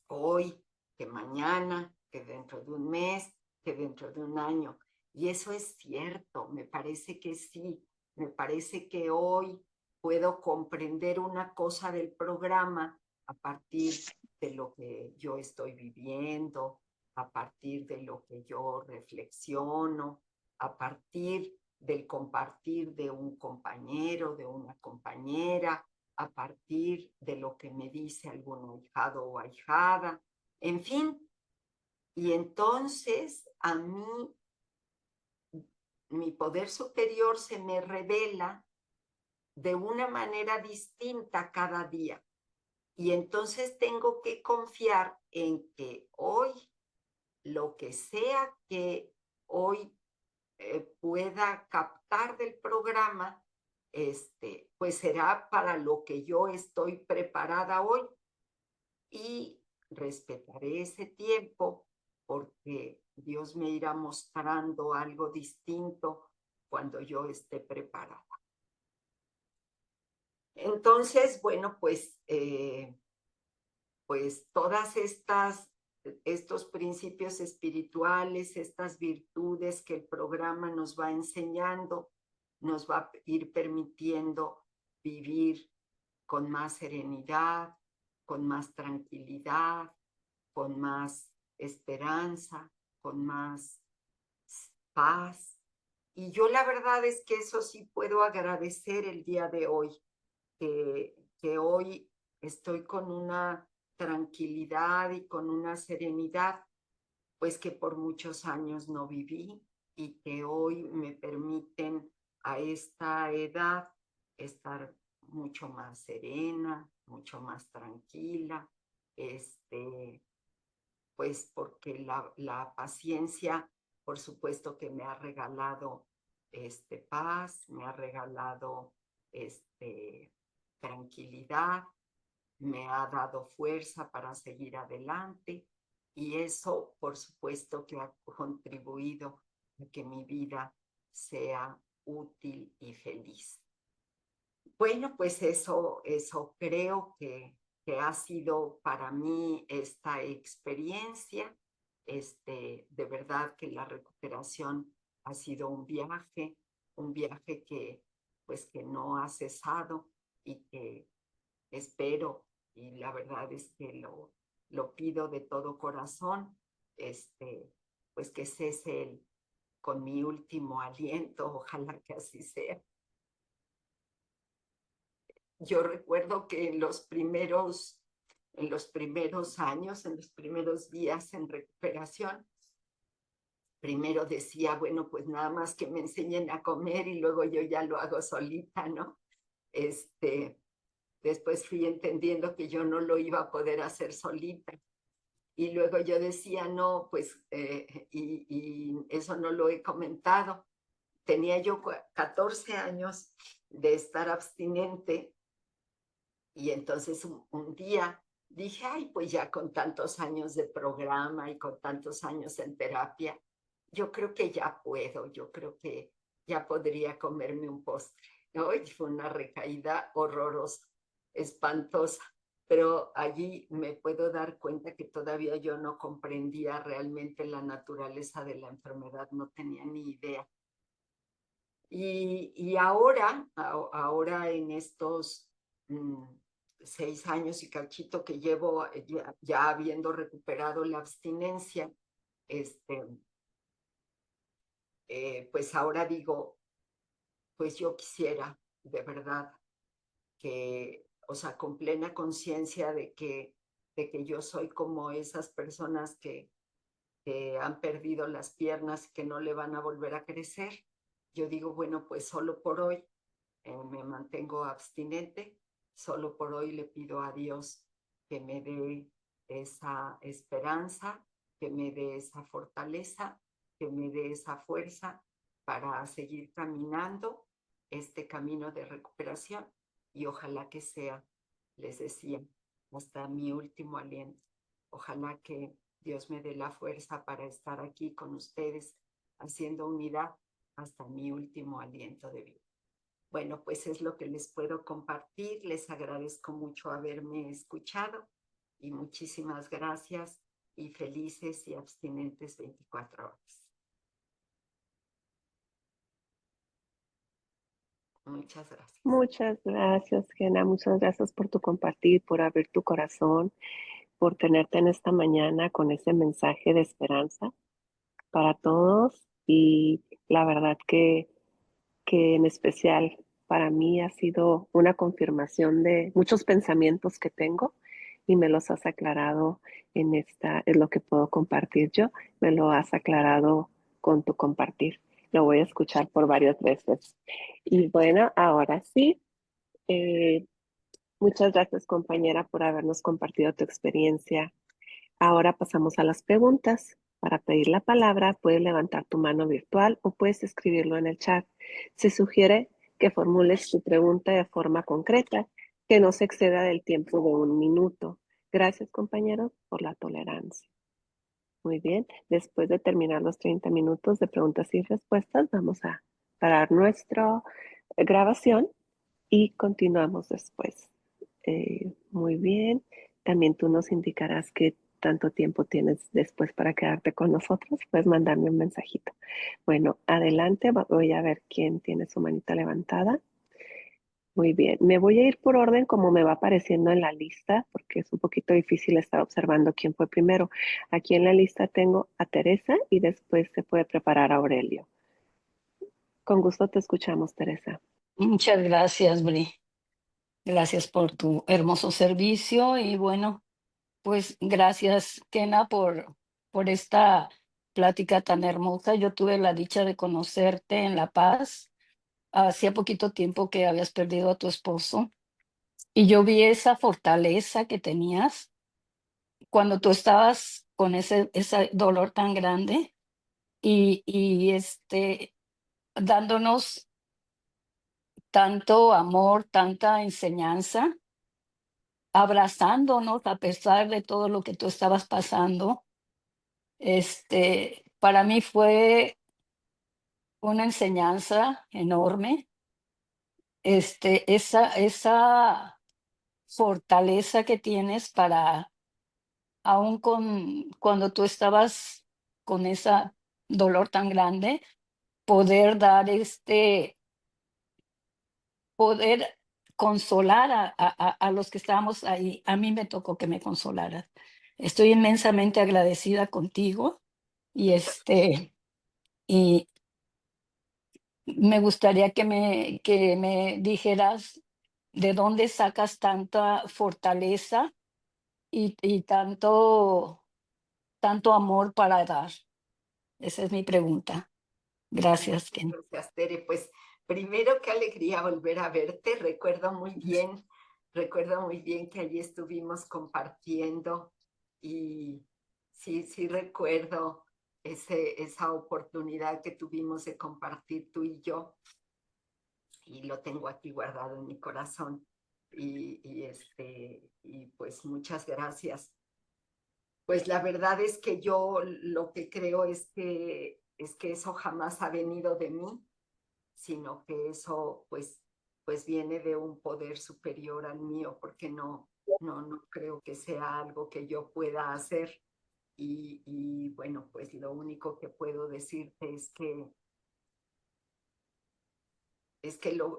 hoy que mañana, que dentro de un mes, que dentro de un año. Y eso es cierto, me parece que sí, me parece que hoy puedo comprender una cosa del programa a partir de lo que yo estoy viviendo, a partir de lo que yo reflexiono, a partir del compartir de un compañero, de una compañera, a partir de lo que me dice algún ahijado o ahijada, en fin. Y entonces a mí, mi poder superior se me revela de una manera distinta cada día. Y entonces tengo que confiar en que hoy, lo que sea que hoy pueda captar del programa, pues será para lo que yo estoy preparada hoy y respetaré ese tiempo porque Dios me irá mostrando algo distinto cuando yo esté preparada. Entonces, bueno, pues todas estos principios espirituales, estas virtudes que el programa nos va enseñando, nos va a ir permitiendo vivir con más serenidad, con más tranquilidad, con más esperanza, con más paz. Y yo la verdad es que eso sí puedo agradecer el día de hoy, que hoy estoy con una tranquilidad y con una serenidad, pues que por muchos años no viví y que hoy me permiten a esta edad estar mucho más serena, mucho más tranquila, pues porque la paciencia, por supuesto que me ha regalado paz, me ha regalado tranquilidad, me ha dado fuerza para seguir adelante y eso, por supuesto, que ha contribuido a que mi vida sea útil y feliz. Bueno, pues eso creo que ha sido para mí esta experiencia. De verdad que la recuperación ha sido un viaje que pues que no ha cesado y que espero, y la verdad es que lo pido de todo corazón, pues que cese con mi último aliento, ojalá que así sea. Yo recuerdo que en los primeros años, en los primeros días en recuperación, primero decía, bueno, pues nada más que me enseñen a comer y luego yo ya lo hago solita, ¿no? Después fui entendiendo que yo no lo iba a poder hacer solita. Y luego yo decía, no, pues, y eso no lo he comentado. Tenía yo 14 años de estar abstinente y entonces un día dije, ay, pues ya con tantos años de programa y con tantos años en terapia, yo creo que ya puedo, yo creo que ya podría comerme un postre. Hoy fue una recaída horrorosa, espantosa, pero allí me puedo dar cuenta que todavía yo no comprendía realmente la naturaleza de la enfermedad, no tenía ni idea. Y ahora en estos 6 años y cachito que llevo ya habiendo recuperado la abstinencia, pues ahora digo, pues yo quisiera de verdad que, o sea, con plena conciencia de que yo soy como esas personas que han perdido las piernas, que no le van a volver a crecer. Yo digo, bueno, pues solo por hoy me mantengo abstinente, solo por hoy le pido a Dios que me dé esa esperanza, que me dé esa fortaleza, que me dé esa fuerza para seguir caminando este camino de recuperación y ojalá que sea, les decía, hasta mi último aliento. Ojalá que Dios me dé la fuerza para estar aquí con ustedes haciendo unidad hasta mi último aliento de vida. Bueno, pues es lo que les puedo compartir. Les agradezco mucho haberme escuchado y muchísimas gracias y felices y abstinentes 24 horas. Muchas gracias. Muchas gracias, Gena. Muchas gracias por tu compartir, por abrir tu corazón, por tenerte en esta mañana con ese mensaje de esperanza para todos. Y la verdad que en especial para mí ha sido una confirmación de muchos pensamientos que tengo y me los has aclarado es lo que puedo compartir yo, me lo has aclarado con tu compartir. Lo voy a escuchar por varias veces. Y bueno, ahora sí, eh, muchas gracias compañera por habernos compartido tu experiencia. Ahora pasamos a las preguntas. Para pedir la palabra, puedes levantar tu mano virtual o puedes escribirlo en el chat. Se sugiere que formules tu pregunta de forma concreta, que no se exceda del tiempo de 1 minuto. Gracias, compañeros, por la tolerancia. Muy bien, después de terminar los 30 minutos de preguntas y respuestas, vamos a parar nuestra grabación y continuamos después. Muy bien. También tú nos indicarás qué tanto tiempo tienes después para quedarte con nosotros. Puedes mandarme un mensajito. Bueno, adelante. Voy a ver quién tiene su manita levantada. Muy bien. Me voy a ir por orden como me va apareciendo en la lista, porque es un poquito difícil estar observando quién fue primero. Aquí en la lista tengo a Teresa y después se puede preparar a Aurelio. Con gusto te escuchamos, Teresa. Muchas gracias, Bri. Gracias por tu hermoso servicio y bueno, pues gracias, Kena, por esta plática tan hermosa. Yo tuve la dicha de conocerte en La Paz. Hacía poquito tiempo que habías perdido a tu esposo y yo vi esa fortaleza que tenías cuando tú estabas con ese dolor tan grande y dándonos tanto amor, tanta enseñanza, abrazándonos a pesar de todo lo que tú estabas pasando. Para mí fue una enseñanza enorme, esa fortaleza que tienes para, aún cuando tú estabas con ese dolor tan grande, poder dar poder consolar a los que estábamos ahí. A mí me tocó que me consolaras. Estoy inmensamente agradecida contigo y, y me gustaría que me dijeras de dónde sacas tanta fortaleza y tanto amor para dar. Esa es mi pregunta. Gracias, Ken. Gracias, Tere. Pues primero, qué alegría volver a verte. Recuerdo muy bien que allí estuvimos compartiendo y sí recuerdo esa oportunidad que tuvimos de compartir tú y yo y lo tengo aquí guardado en mi corazón. Y pues muchas gracias. Pues la verdad es que yo lo que creo es que eso jamás ha venido de mí, sino que eso pues viene de un poder superior al mío, porque no creo que sea algo que yo pueda hacer. Y bueno, pues lo único que puedo decirte es que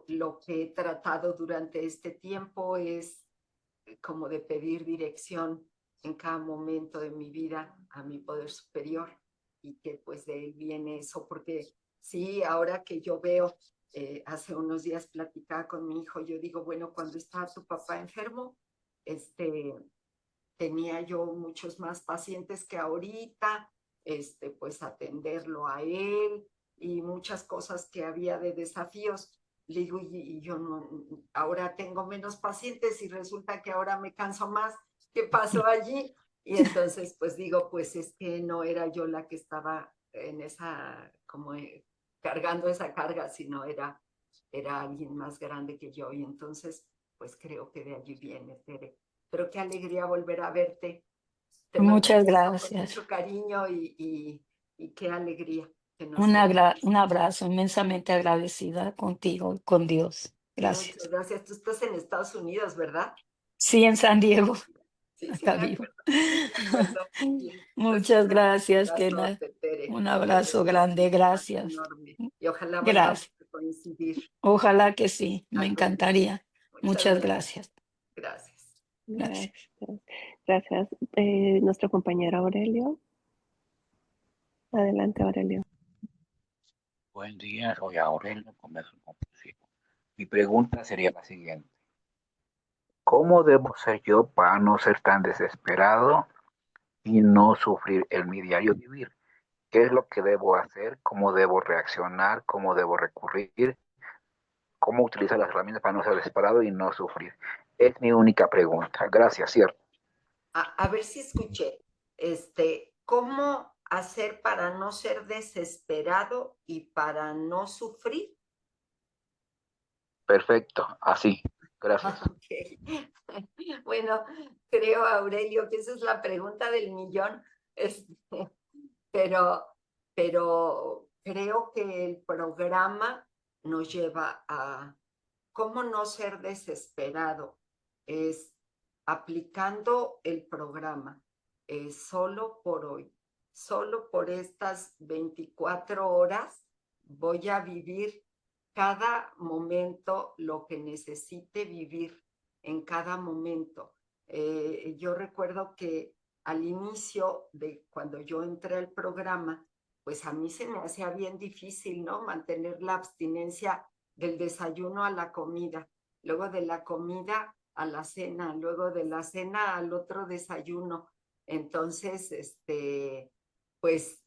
lo que he tratado durante este tiempo es como de pedir dirección en cada momento de mi vida a mi poder superior y que pues de él viene eso, porque sí, ahora que yo veo, hace unos días platicaba con mi hijo, yo digo, bueno, cuando estaba tu papá enfermo, tenía yo muchos más pacientes que ahorita, pues atenderlo a él y muchas cosas que había de desafíos. Le digo, y yo no, ahora tengo menos pacientes y resulta que ahora me canso más. ¿Qué pasó allí? Y entonces, pues digo, pues es que no era yo la que estaba en esa, como cargando esa carga, sino era alguien más grande que yo. Y entonces, pues creo que de allí viene, Tere. Pero qué alegría volver a verte. Te mando un Muchas beso con gracias. mucho cariño y qué alegría. que nos ayude. Un abrazo, inmensamente agradecida contigo y con Dios. Muchas Gracias. gracias. Tú estás en Estados Unidos, ¿verdad? Sí, en San Diego, Sí, sí, acá me vivo. acuerdo. Sí, me acuerdo muy bien. Pues un Muchas gracias, Kena. abrazote, Tere. Un Te abrazo deseo grande, paz gracias. enorme. Y ojalá volvamos Gracias. a coincidir Ojalá que sí, me algún día. encantaría. Muchas Muchas gracias. gracias. Gracias. Gracias. Gracias. Gracias. Nuestro compañero Aurelio. Adelante, Aurelio. Buen día, soy Aurelio, comercio compulsivo. Mi pregunta sería la siguiente. ¿Cómo debo ser yo para no ser tan desesperado y no sufrir en mi diario vivir? ¿Qué es lo que debo hacer? ¿Cómo debo reaccionar? ¿Cómo debo recurrir? ¿Cómo utilizar las herramientas para no ser desesperado y no sufrir? Es mi única pregunta. Gracias, cierto. A ver si escuché. ¿Cómo hacer para no ser desesperado y para no sufrir? Perfecto, así. Gracias. Ok. Bueno, creo, Aurelio, que esa es la pregunta del millón. Este, pero, pero creo que el programa nos lleva a cómo no ser desesperado. Es aplicando el programa solo por hoy, solo por estas 24 horas, voy a vivir cada momento lo que necesite vivir en cada momento. Yo recuerdo que al inicio de cuando yo entré al programa, pues a mí se me hacía bien difícil, ¿no? Mantener la abstinencia del desayuno a la comida, luego de la comida a la cena, luego de la cena al otro desayuno. Entonces, pues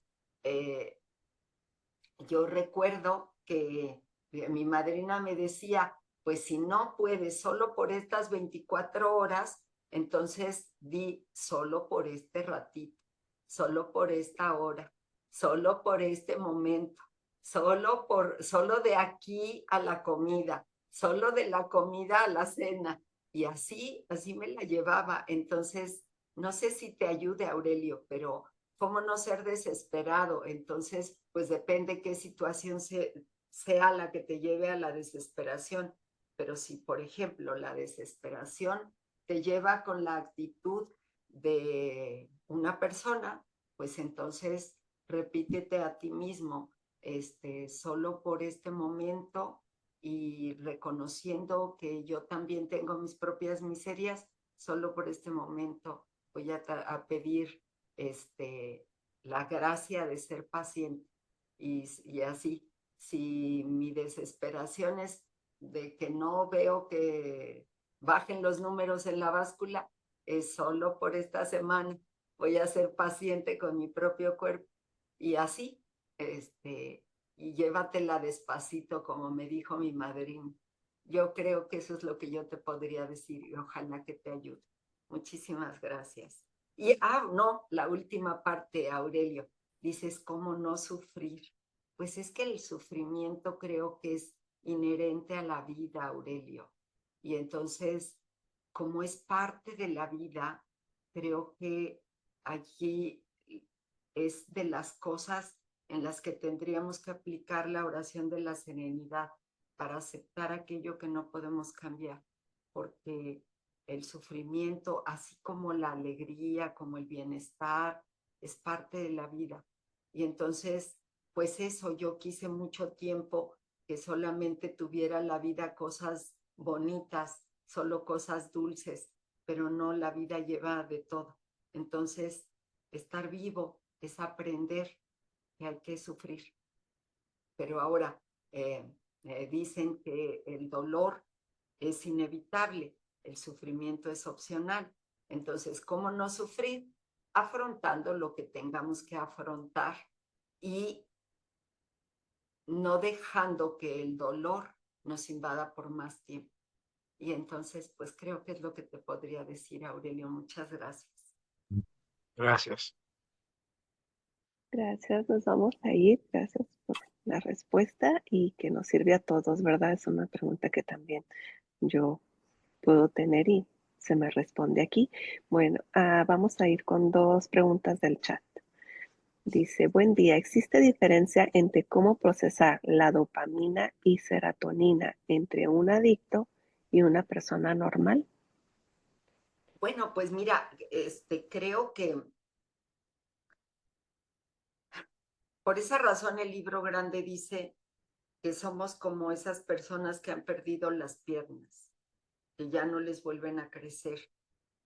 yo recuerdo que mi madrina me decía, pues si no puedes solo por estas 24 horas, entonces di solo por este ratito, solo por esta hora, solo por este momento, solo de aquí a la comida, solo de la comida a la cena. Y así me la llevaba. Entonces, no sé si te ayude, Aurelio, pero cómo no ser desesperado. Entonces, pues depende qué situación sea la que te lleve a la desesperación. Pero si, por ejemplo, la desesperación te lleva con la actitud de una persona, pues entonces repítete a ti mismo, solo por este momento y reconociendo que yo también tengo mis propias miserias, solo por este momento voy a pedir la gracia de ser paciente y así. Si mi desesperación es de que no veo que bajen los números en la báscula, es solo por esta semana. Voy a ser paciente con mi propio cuerpo y así, y llévatela despacito, como me dijo mi madrina. Yo creo que eso es lo que yo te podría decir y ojalá que te ayude. Muchísimas gracias. Y, no, la última parte, Aurelio, dices, ¿cómo no sufrir? Pues es que el sufrimiento creo que es inherente a la vida, Aurelio. Y entonces, como es parte de la vida, creo que allí es de las cosas en las que tendríamos que aplicar la oración de la serenidad para aceptar aquello que no podemos cambiar, porque el sufrimiento, así como la alegría, como el bienestar, es parte de la vida. Y entonces, pues eso, yo quise mucho tiempo que solamente tuviera la vida cosas bonitas, solo cosas dulces, pero no, la vida lleva de todo. Entonces, estar vivo es aprender que hay que sufrir. Pero ahora dicen que el dolor es inevitable, el sufrimiento es opcional. Entonces, ¿cómo no sufrir? Afrontando lo que tengamos que afrontar y no dejando que el dolor nos invada por más tiempo. Y entonces, pues creo que es lo que te podría decir, Aurelio. Muchas gracias. Gracias. Gracias, nos vamos a ir. Gracias por la respuesta y que nos sirve a todos, ¿verdad? Es una pregunta que también yo puedo tener y se me responde aquí. Bueno, vamos a ir con dos preguntas del chat. Dice, buen día, ¿existe diferencia entre cómo procesar la dopamina y serotonina entre un adicto y una persona normal? Bueno, pues mira, creo que por esa razón el libro grande dice que somos como esas personas que han perdido las piernas, que ya no les vuelven a crecer.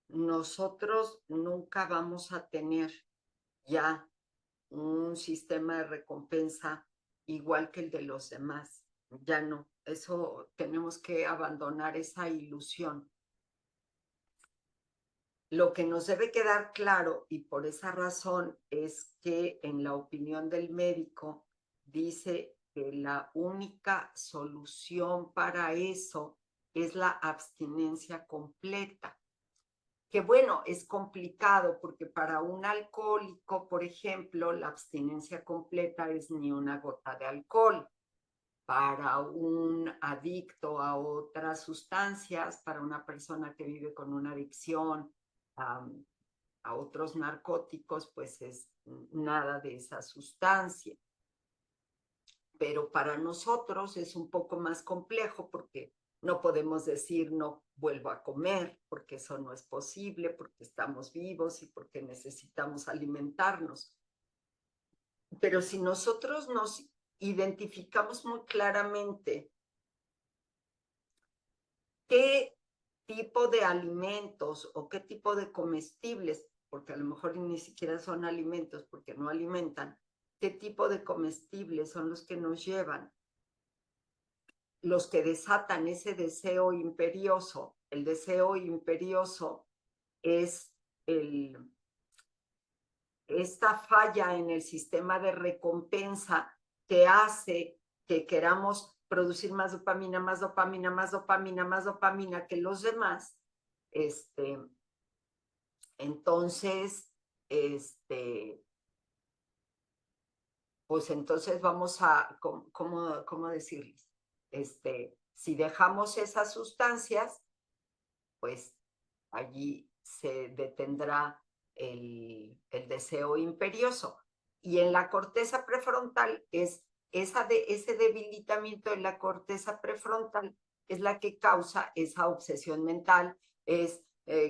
Nosotros nunca vamos a tener ya un sistema de recompensa igual que el de los demás. Ya no, eso tenemos que abandonar esa ilusión. Lo que nos debe quedar claro, y por esa razón es que en la opinión del médico dice que la única solución para eso es la abstinencia completa. Que bueno, es complicado porque para un alcohólico, por ejemplo, la abstinencia completa es ni una gota de alcohol. Para un adicto a otras sustancias, para una persona que vive con una adicción a otros narcóticos, pues es nada de esa sustancia. Pero para nosotros es un poco más complejo porque no podemos decir no vuelvo a comer, porque eso no es posible, porque estamos vivos y porque necesitamos alimentarnos. Pero si nosotros nos identificamos muy claramente qué tipo de alimentos o qué tipo de comestibles, porque a lo mejor ni siquiera son alimentos porque no alimentan, qué tipo de comestibles son los que nos llevan, los que desatan ese deseo imperioso. El deseo imperioso es esta falla en el sistema de recompensa que hace que queramos producir más dopamina, más dopamina, más dopamina, más dopamina que los demás. Entonces, pues entonces vamos a, ¿cómo decirles? Si dejamos esas sustancias, pues allí se detendrá el deseo imperioso. Y en la corteza prefrontal ese debilitamiento de la corteza prefrontal es la que causa esa obsesión mental,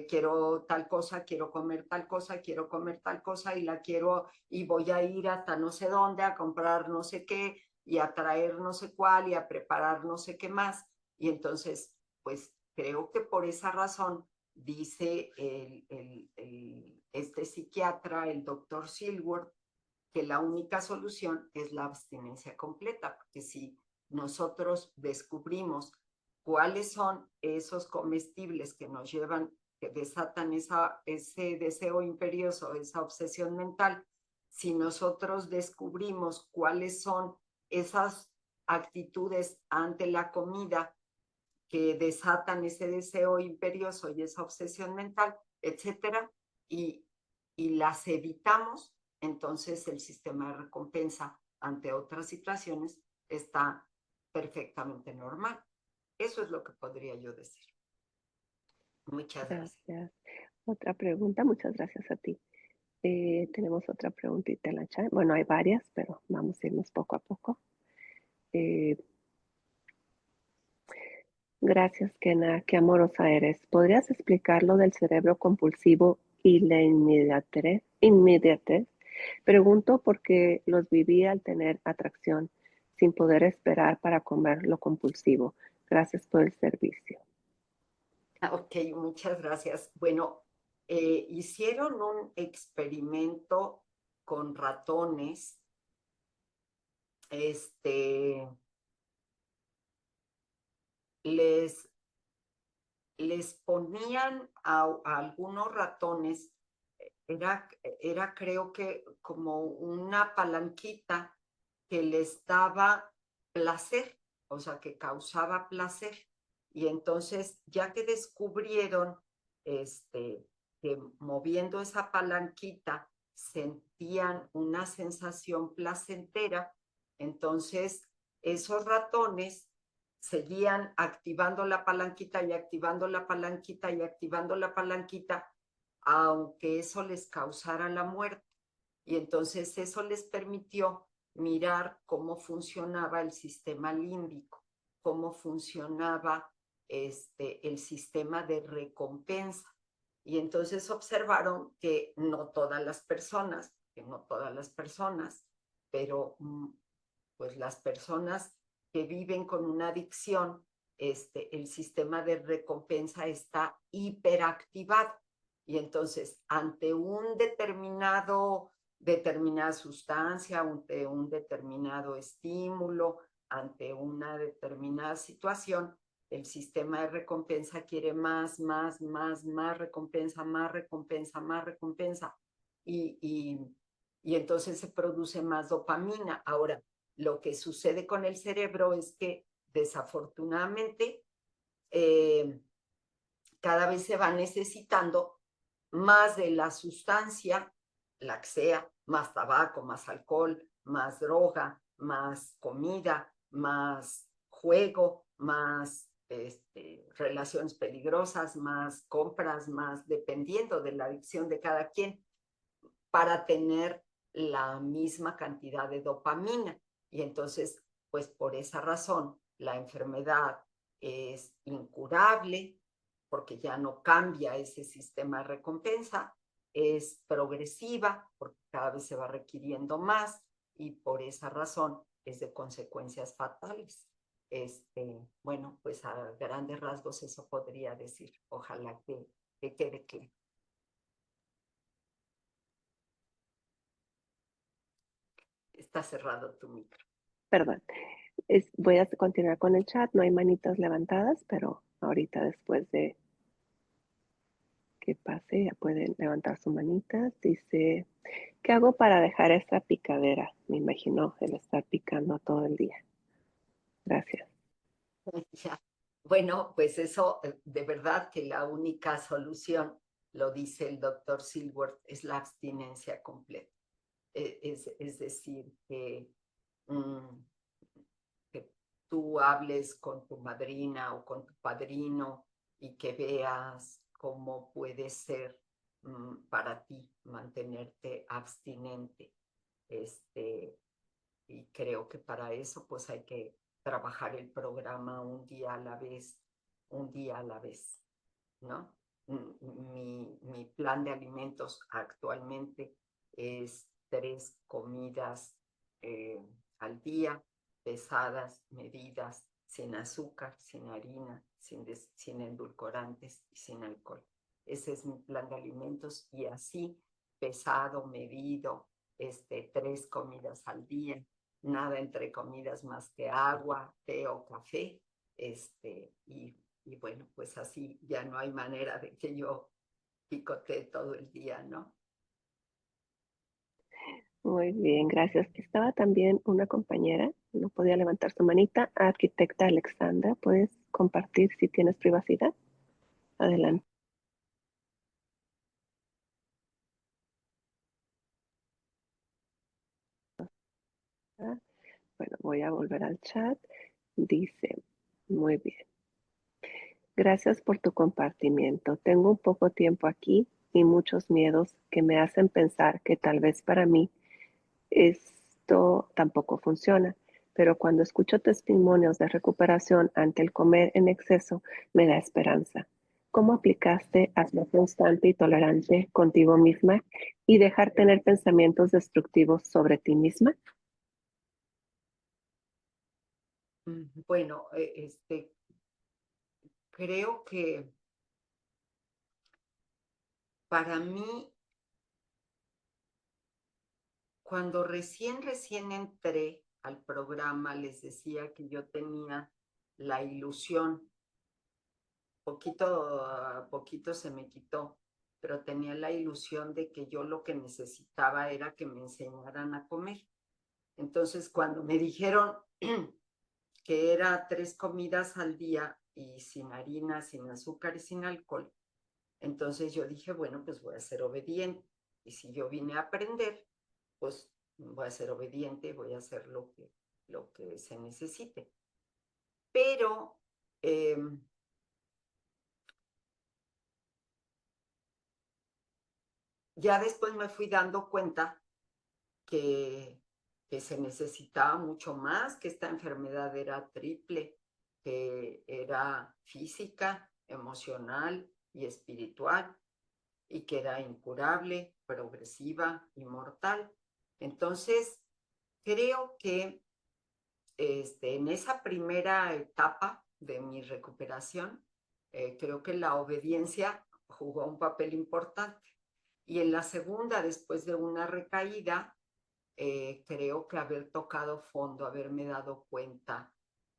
quiero tal cosa, quiero comer tal cosa, quiero comer tal cosa y la quiero y voy a ir hasta no sé dónde a comprar no sé qué y a traer no sé cuál y a preparar no sé qué más. Y entonces, pues creo que por esa razón dice este psiquiatra, el doctor Silworth, que la única solución es la abstinencia completa, porque si nosotros descubrimos cuáles son esos comestibles que nos llevan, que desatan ese deseo imperioso, esa obsesión mental, si nosotros descubrimos cuáles son esas actitudes ante la comida que desatan ese deseo imperioso y esa obsesión mental, etcétera, y las evitamos, entonces el sistema de recompensa ante otras situaciones está perfectamente normal. Eso es lo que podría yo decir. Muchas gracias. Gracias. Otra pregunta, muchas gracias a ti. Tenemos otra preguntita en la chat. Bueno, hay varias, pero vamos a irnos poco a poco. Gracias, Kena. Qué amorosa eres. ¿Podrías explicar lo del cerebro compulsivo y la inmediatez? Pregunto porque los viví al tener atracción, sin poder esperar para comer lo compulsivo. Gracias por el servicio. Ok, muchas gracias. Bueno, hicieron un experimento con ratones, les ponían a algunos ratones, era creo que como una palanquita que les daba placer, o sea, que causaba placer. Y entonces, ya que descubrieron que moviendo esa palanquita sentían una sensación placentera, entonces esos ratones seguían activando la palanquita y activando la palanquita y activando la palanquita, aunque eso les causara la muerte. Y entonces eso les permitió mirar cómo funcionaba el sistema límbico, cómo funcionaba el sistema de recompensa. Y entonces observaron que no todas las personas, pero pues las personas que viven con una adicción, el sistema de recompensa está hiperactivado. Y entonces, ante determinada sustancia, ante un determinado estímulo, ante una determinada situación, el sistema de recompensa quiere más recompensa, más recompensa, más recompensa. Y entonces se produce más dopamina. Ahora, lo que sucede con el cerebro es que desafortunadamente cada vez se va necesitando más de la sustancia, la que sea, más tabaco, más alcohol, más droga, más comida, más juego, más relaciones peligrosas, más compras, más dependiendo de la adicción de cada quien, para tener la misma cantidad de dopamina. Y entonces, pues por esa razón, la enfermedad es incurable, porque ya no cambia ese sistema de recompensa, es progresiva, porque cada vez se va requiriendo más, y por esa razón es de consecuencias fatales. Bueno, pues a grandes rasgos eso podría decir. Ojalá que quede claro. Está cerrado tu micro. Perdón. Voy a continuar con el chat. No hay manitas levantadas, pero ahorita después de que pase ya pueden levantar su manita. Dice, ¿qué hago para dejar esta picadera? Me imagino el estar picando todo el día. Gracias. Ya. Bueno, pues eso, de verdad que la única solución, lo dice el doctor Silworth, es la abstinencia completa. Es decir, que tú hables con tu madrina o con tu padrino y que veas cómo puede ser para ti mantenerte abstinente. Y creo que para eso pues hay que trabajar el programa un día a la vez, ¿no? Mi plan de alimentos actualmente es 3 comidas al día, pesadas, medidas, sin azúcar, sin harina, sin endulcorantes y sin alcohol. Ese es mi plan de alimentos, y así, pesado, medido, 3 comidas al día, nada entre comidas más que agua, té o café, y bueno, pues así ya no hay manera de que yo picotee todo el día, ¿no? Muy bien, gracias. Estaba también una compañera, no podía levantar su manita, arquitecta Alexandra. ¿Puedes compartir si tienes privacidad? Adelante. Bueno, voy a volver al chat. Dice, muy bien. Gracias por tu compartimiento. Tengo un poco tiempo aquí y muchos miedos que me hacen pensar que tal vez para mí esto tampoco funciona. Pero cuando escucho testimonios de recuperación ante el comer en exceso, me da esperanza. ¿Cómo aplicaste a ser constante y tolerante contigo misma y dejar tener pensamientos destructivos sobre ti misma? Bueno, creo que para mí, cuando recién entré al programa, les decía que yo tenía la ilusión, poquito a poquito se me quitó, pero tenía la ilusión de que yo lo que necesitaba era que me enseñaran a comer. Entonces, cuando me dijeron que era 3 comidas al día y sin harina, sin azúcar y sin alcohol, entonces yo dije, bueno, pues voy a ser obediente. Y si yo vine a aprender, pues voy a ser obediente, voy a hacer lo que se necesite. Pero ya después me fui dando cuenta que se necesitaba mucho más, que esta enfermedad era triple, que era física, emocional y espiritual, y que era incurable, progresiva y mortal. Entonces, creo que en esa primera etapa de mi recuperación, creo que la obediencia jugó un papel importante. Y en la segunda, después de una recaída, creo que haber tocado fondo, haberme dado cuenta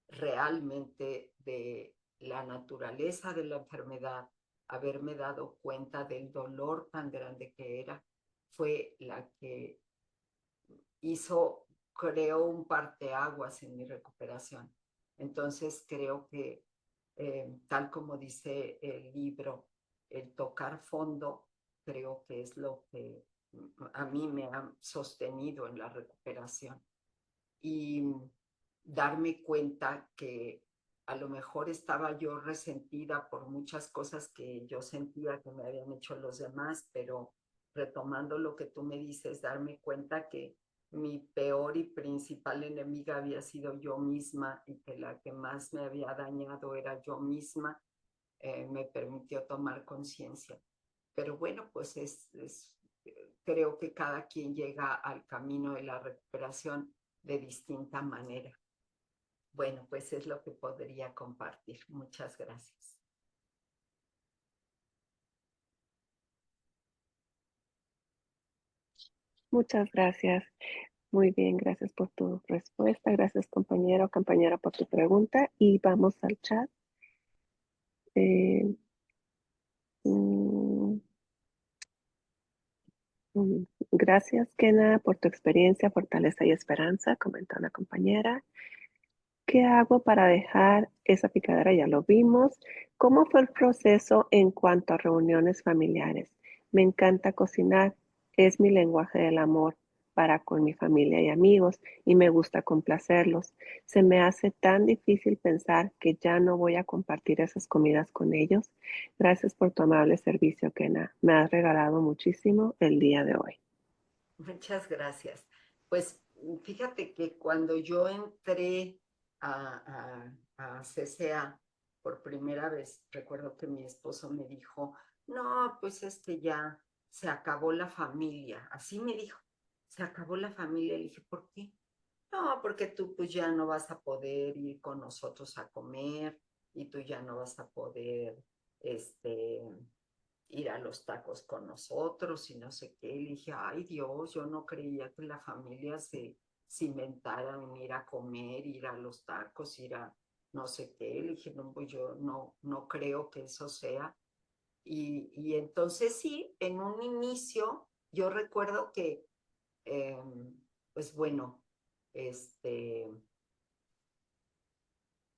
realmente de la naturaleza de la enfermedad, haberme dado cuenta del dolor tan grande que era, fue la que hizo, creo, un parteaguas en mi recuperación. Entonces creo que, tal como dice el libro, el tocar fondo, creo que es lo que a mí me ha sostenido en la recuperación. Y darme cuenta que a lo mejor estaba yo resentida por muchas cosas que yo sentía que me habían hecho los demás, pero retomando lo que tú me dices, darme cuenta que mi peor y principal enemiga había sido yo misma y que la que más me había dañado era yo misma, me permitió tomar conciencia. Pero bueno, pues creo que cada quien llega al camino de la recuperación de distinta manera. Bueno, pues es lo que podría compartir. Muchas gracias. Muchas gracias. Muy bien, gracias por tu respuesta. Gracias, compañero o compañera, por tu pregunta. Y vamos al chat. Eh, mm, Gracias, Kena, por tu experiencia, fortaleza y esperanza, comentó una compañera. ¿Qué hago para dejar esa picadera? Ya lo vimos. ¿Cómo fue el proceso en cuanto a reuniones familiares? Me encanta cocinar, es mi lenguaje del amor para con mi familia y amigos y me gusta complacerlos. Se me hace tan difícil pensar que ya no voy a compartir esas comidas con ellos. Gracias por tu amable servicio, Kena. Me has regalado muchísimo el día de hoy. Muchas gracias. Pues fíjate que cuando yo entré a CCA por primera vez, recuerdo que mi esposo me dijo, no, pues ya se acabó la familia. Así me dijo, se acabó la familia. Le dije, ¿por qué? No, porque tú pues ya no vas a poder ir con nosotros a comer y tú ya no vas a poder, ir a los tacos con nosotros y no sé qué. Le dije, ay Dios, yo no creía que la familia se cimentara en ir a comer, ir a los tacos, ir a no sé qué. Le dije, no, pues yo no creo que eso sea. Y entonces sí, en un inicio, yo recuerdo que, pues bueno,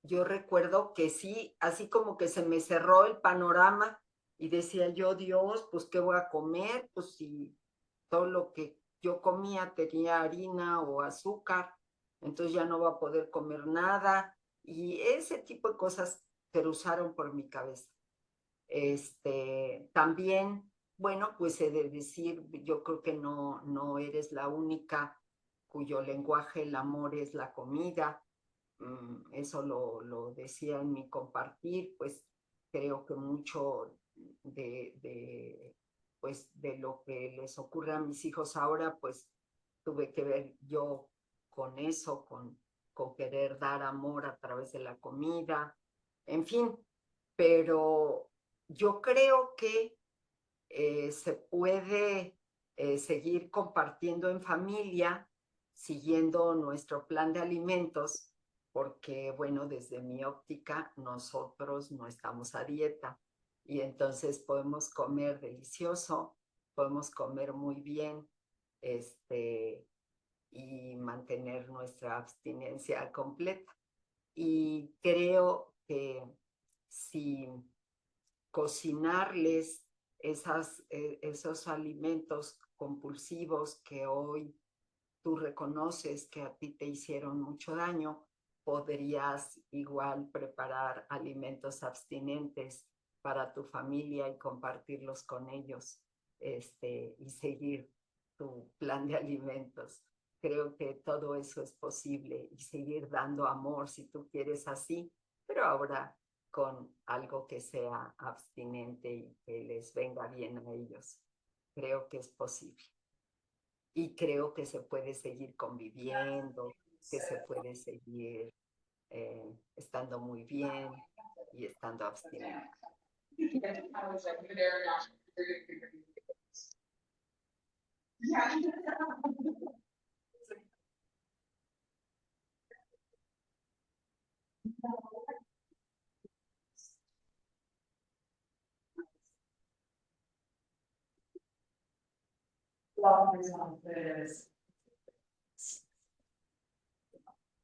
yo recuerdo que sí, así como que se me cerró el panorama y decía yo, Dios, pues ¿qué voy a comer? Pues si todo lo que yo comía tenía harina o azúcar, entonces ya no voy a poder comer nada. Y ese tipo de cosas cruzaron por mi cabeza. También, bueno, pues he de decir, yo creo que no eres la única cuyo lenguaje, el amor es la comida. Eso lo decía en mi compartir, pues creo que mucho pues, de lo que les ocurre a mis hijos ahora, pues tuve que ver yo con eso, con querer dar amor a través de la comida, en fin, pero yo creo que se puede seguir compartiendo en familia, siguiendo nuestro plan de alimentos, porque, bueno, desde mi óptica, nosotros no estamos a dieta y entonces podemos comer delicioso, podemos comer muy bien, y mantener nuestra abstinencia completa. Y creo que si cocinarles esos alimentos compulsivos que hoy tú reconoces que a ti te hicieron mucho daño, podrías igual preparar alimentos abstinentes para tu familia y compartirlos con ellos, y seguir tu plan de alimentos. Creo que todo eso es posible y seguir dando amor si tú quieres así, pero ahora con algo que sea abstinente y que les venga bien a ellos. Creo que es posible. Y creo que se puede seguir conviviendo, que se puede seguir estando muy bien y estando abstinente.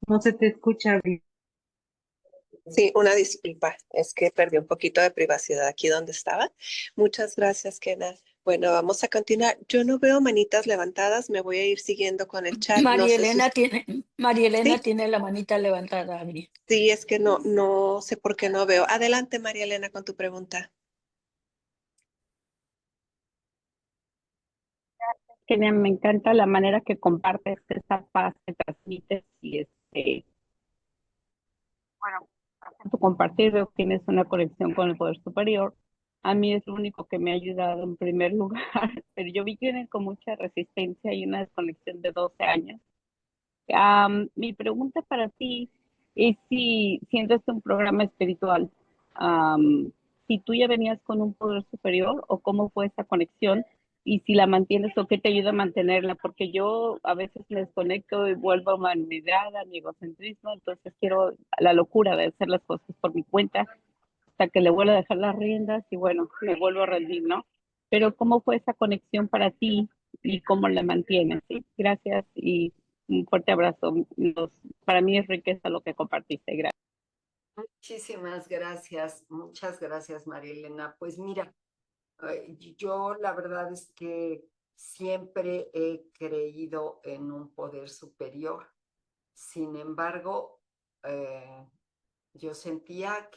No se te escucha bien. Sí, una disculpa, es que perdí un poquito de privacidad aquí donde estaba. Muchas gracias, Kena. Bueno, vamos a continuar. Yo no veo manitas levantadas, me voy a ir siguiendo con el chat. No María sé si Elena tiene, María Elena sí, tiene la manita levantada, Adri. sí, es que no sé por qué no veo. Adelante, María Elena, con tu pregunta. Kenia, me encanta la manera que compartes esa paz que transmites y bueno, en tu compartir veo que tienes una conexión con el poder superior. A mí es lo único que me ha ayudado en primer lugar, pero yo vi que vienen con mucha resistencia y una desconexión de 12 años. Mi pregunta para ti es si, siendo este un programa espiritual, si tú ya venías con un poder superior o cómo fue esa conexión y si la mantienes o qué te ayuda a mantenerla, porque yo a veces me desconecto y vuelvo a mi mirada, a mi egocentrismo, entonces quiero la locura de hacer las cosas por mi cuenta hasta que le vuelvo a dejar las riendas y bueno, me vuelvo a rendir, ¿no? Pero ¿cómo fue esa conexión para ti y cómo la mantienes? ¿Sí? Gracias y un fuerte abrazo. Para mí es riqueza lo que compartiste. Gracias. Muchísimas gracias, muchas gracias, María Elena. Pues mira, yo la verdad es que siempre he creído en un poder superior. Sin embargo, yo sentía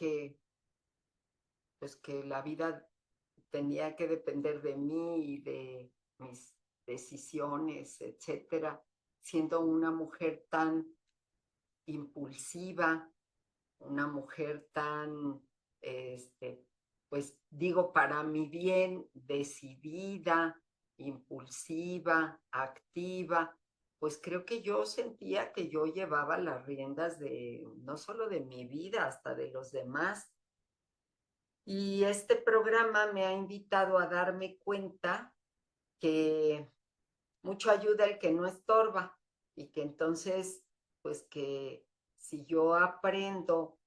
pues que la vida tenía que depender de mí y de mis decisiones, etcétera, siendo una mujer tan impulsiva, una mujer tan, pues digo, para mi bien, decidida, impulsiva, activa, pues creo que yo sentía que yo llevaba las riendas de no solo de mi vida, hasta de los demás. Y este programa me ha invitado a darme cuenta que mucho ayuda el que no estorba y que entonces, pues que si yo aprendo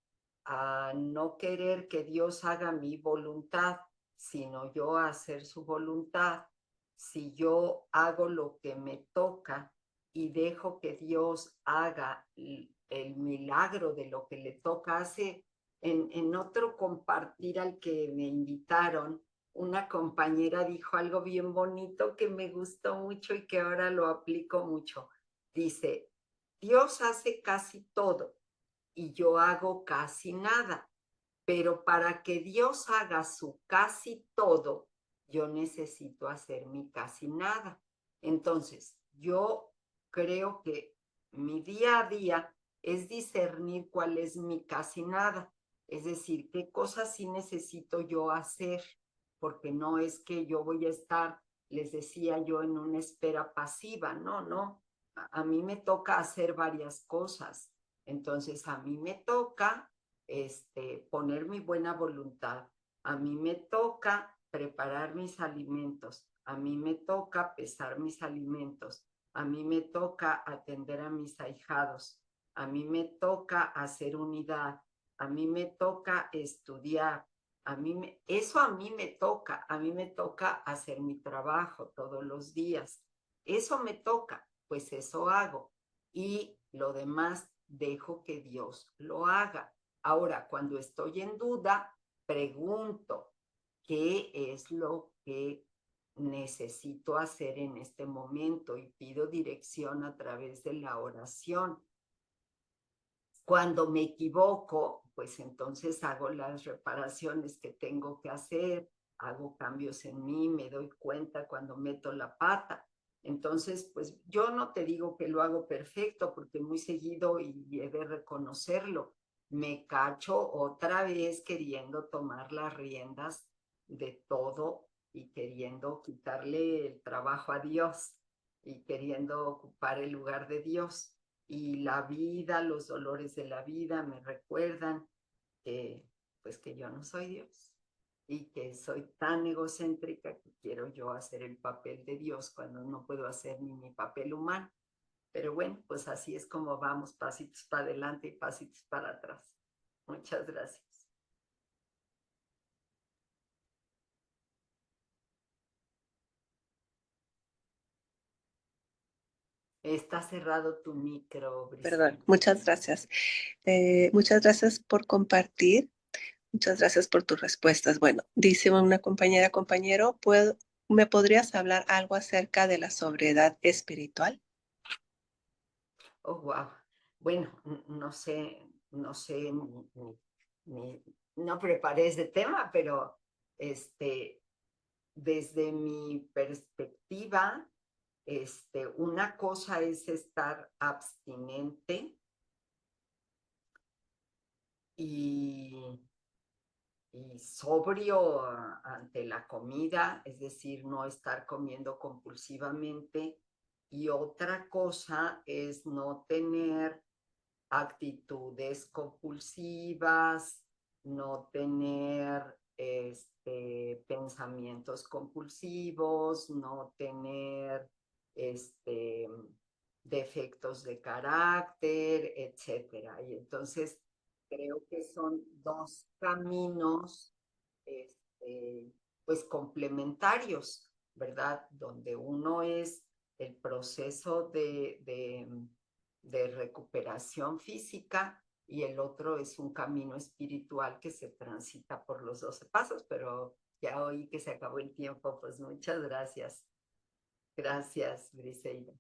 a no querer que Dios haga mi voluntad, sino yo a hacer su voluntad, si yo hago lo que me toca y dejo que Dios haga el milagro de lo que le toca, en otro compartir al que me invitaron, una compañera dijo algo bien bonito que me gustó mucho y que ahora lo aplico mucho. Dice, Dios hace casi todo y yo hago casi nada, pero para que Dios haga su casi todo, yo necesito hacer mi casi nada. Entonces, yo creo que mi día a día es discernir cuál es mi casi nada, es decir, qué cosas sí necesito yo hacer, porque no es que yo voy a estar, les decía yo, en una espera pasiva, no, a mí me toca hacer varias cosas. Entonces, a mí me toca poner mi buena voluntad. A mí me toca preparar mis alimentos. A mí me toca pesar mis alimentos. A mí me toca atender a mis ahijados. A mí me toca hacer unidad. A mí me toca estudiar. Eso a mí me toca hacer mi trabajo todos los días. Eso me toca, pues eso hago. Y lo demás dejo que Dios lo haga. Ahora, cuando estoy en duda, pregunto, ¿qué es lo que necesito hacer en este momento? Y pido dirección a través de la oración. Cuando me equivoco, pues entonces hago las reparaciones que tengo que hacer, hago cambios en mí, me doy cuenta cuando meto la pata. Entonces, pues yo no te digo que lo hago perfecto, porque muy seguido, y he de reconocerlo, me cacho otra vez queriendo tomar las riendas de todo y queriendo quitarle el trabajo a Dios y queriendo ocupar el lugar de Dios. Y la vida, los dolores de la vida me recuerdan que, pues que yo no soy Dios y que soy tan egocéntrica que quiero yo hacer el papel de Dios cuando no puedo hacer ni mi papel humano. Pero bueno, pues así es como vamos, pasitos para adelante y pasitos para atrás. Muchas gracias. Está cerrado tu micro, Briseida. Perdón, muchas gracias. Muchas gracias por compartir. Muchas gracias por tus respuestas. Bueno, dice una compañera, compañero, ¿me podrías hablar algo acerca de la sobriedad espiritual? Oh, wow. Bueno, no sé, no preparé ese tema, pero desde mi perspectiva, una cosa es estar abstinente y sobrio ante la comida, es decir, no estar comiendo compulsivamente. Y otra cosa es no tener actitudes compulsivas, no tener pensamientos compulsivos, no tener defectos de carácter, etcétera. Y entonces creo que son dos caminos pues complementarios, ¿verdad? Donde uno es el proceso de recuperación física y el otro es un camino espiritual que se transita por los 12 pasos, pero ya oí que se acabó el tiempo, pues muchas gracias. Gracias, Briseida,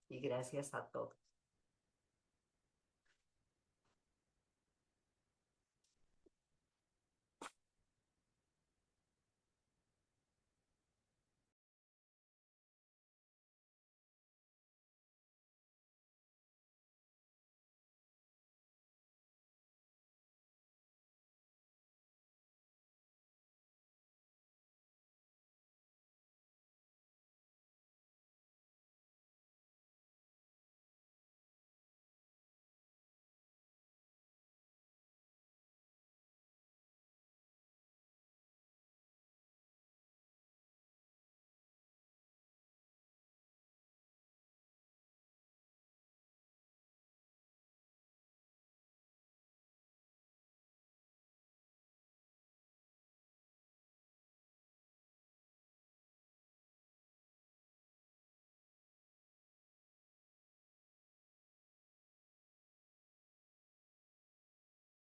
y gracias a todos.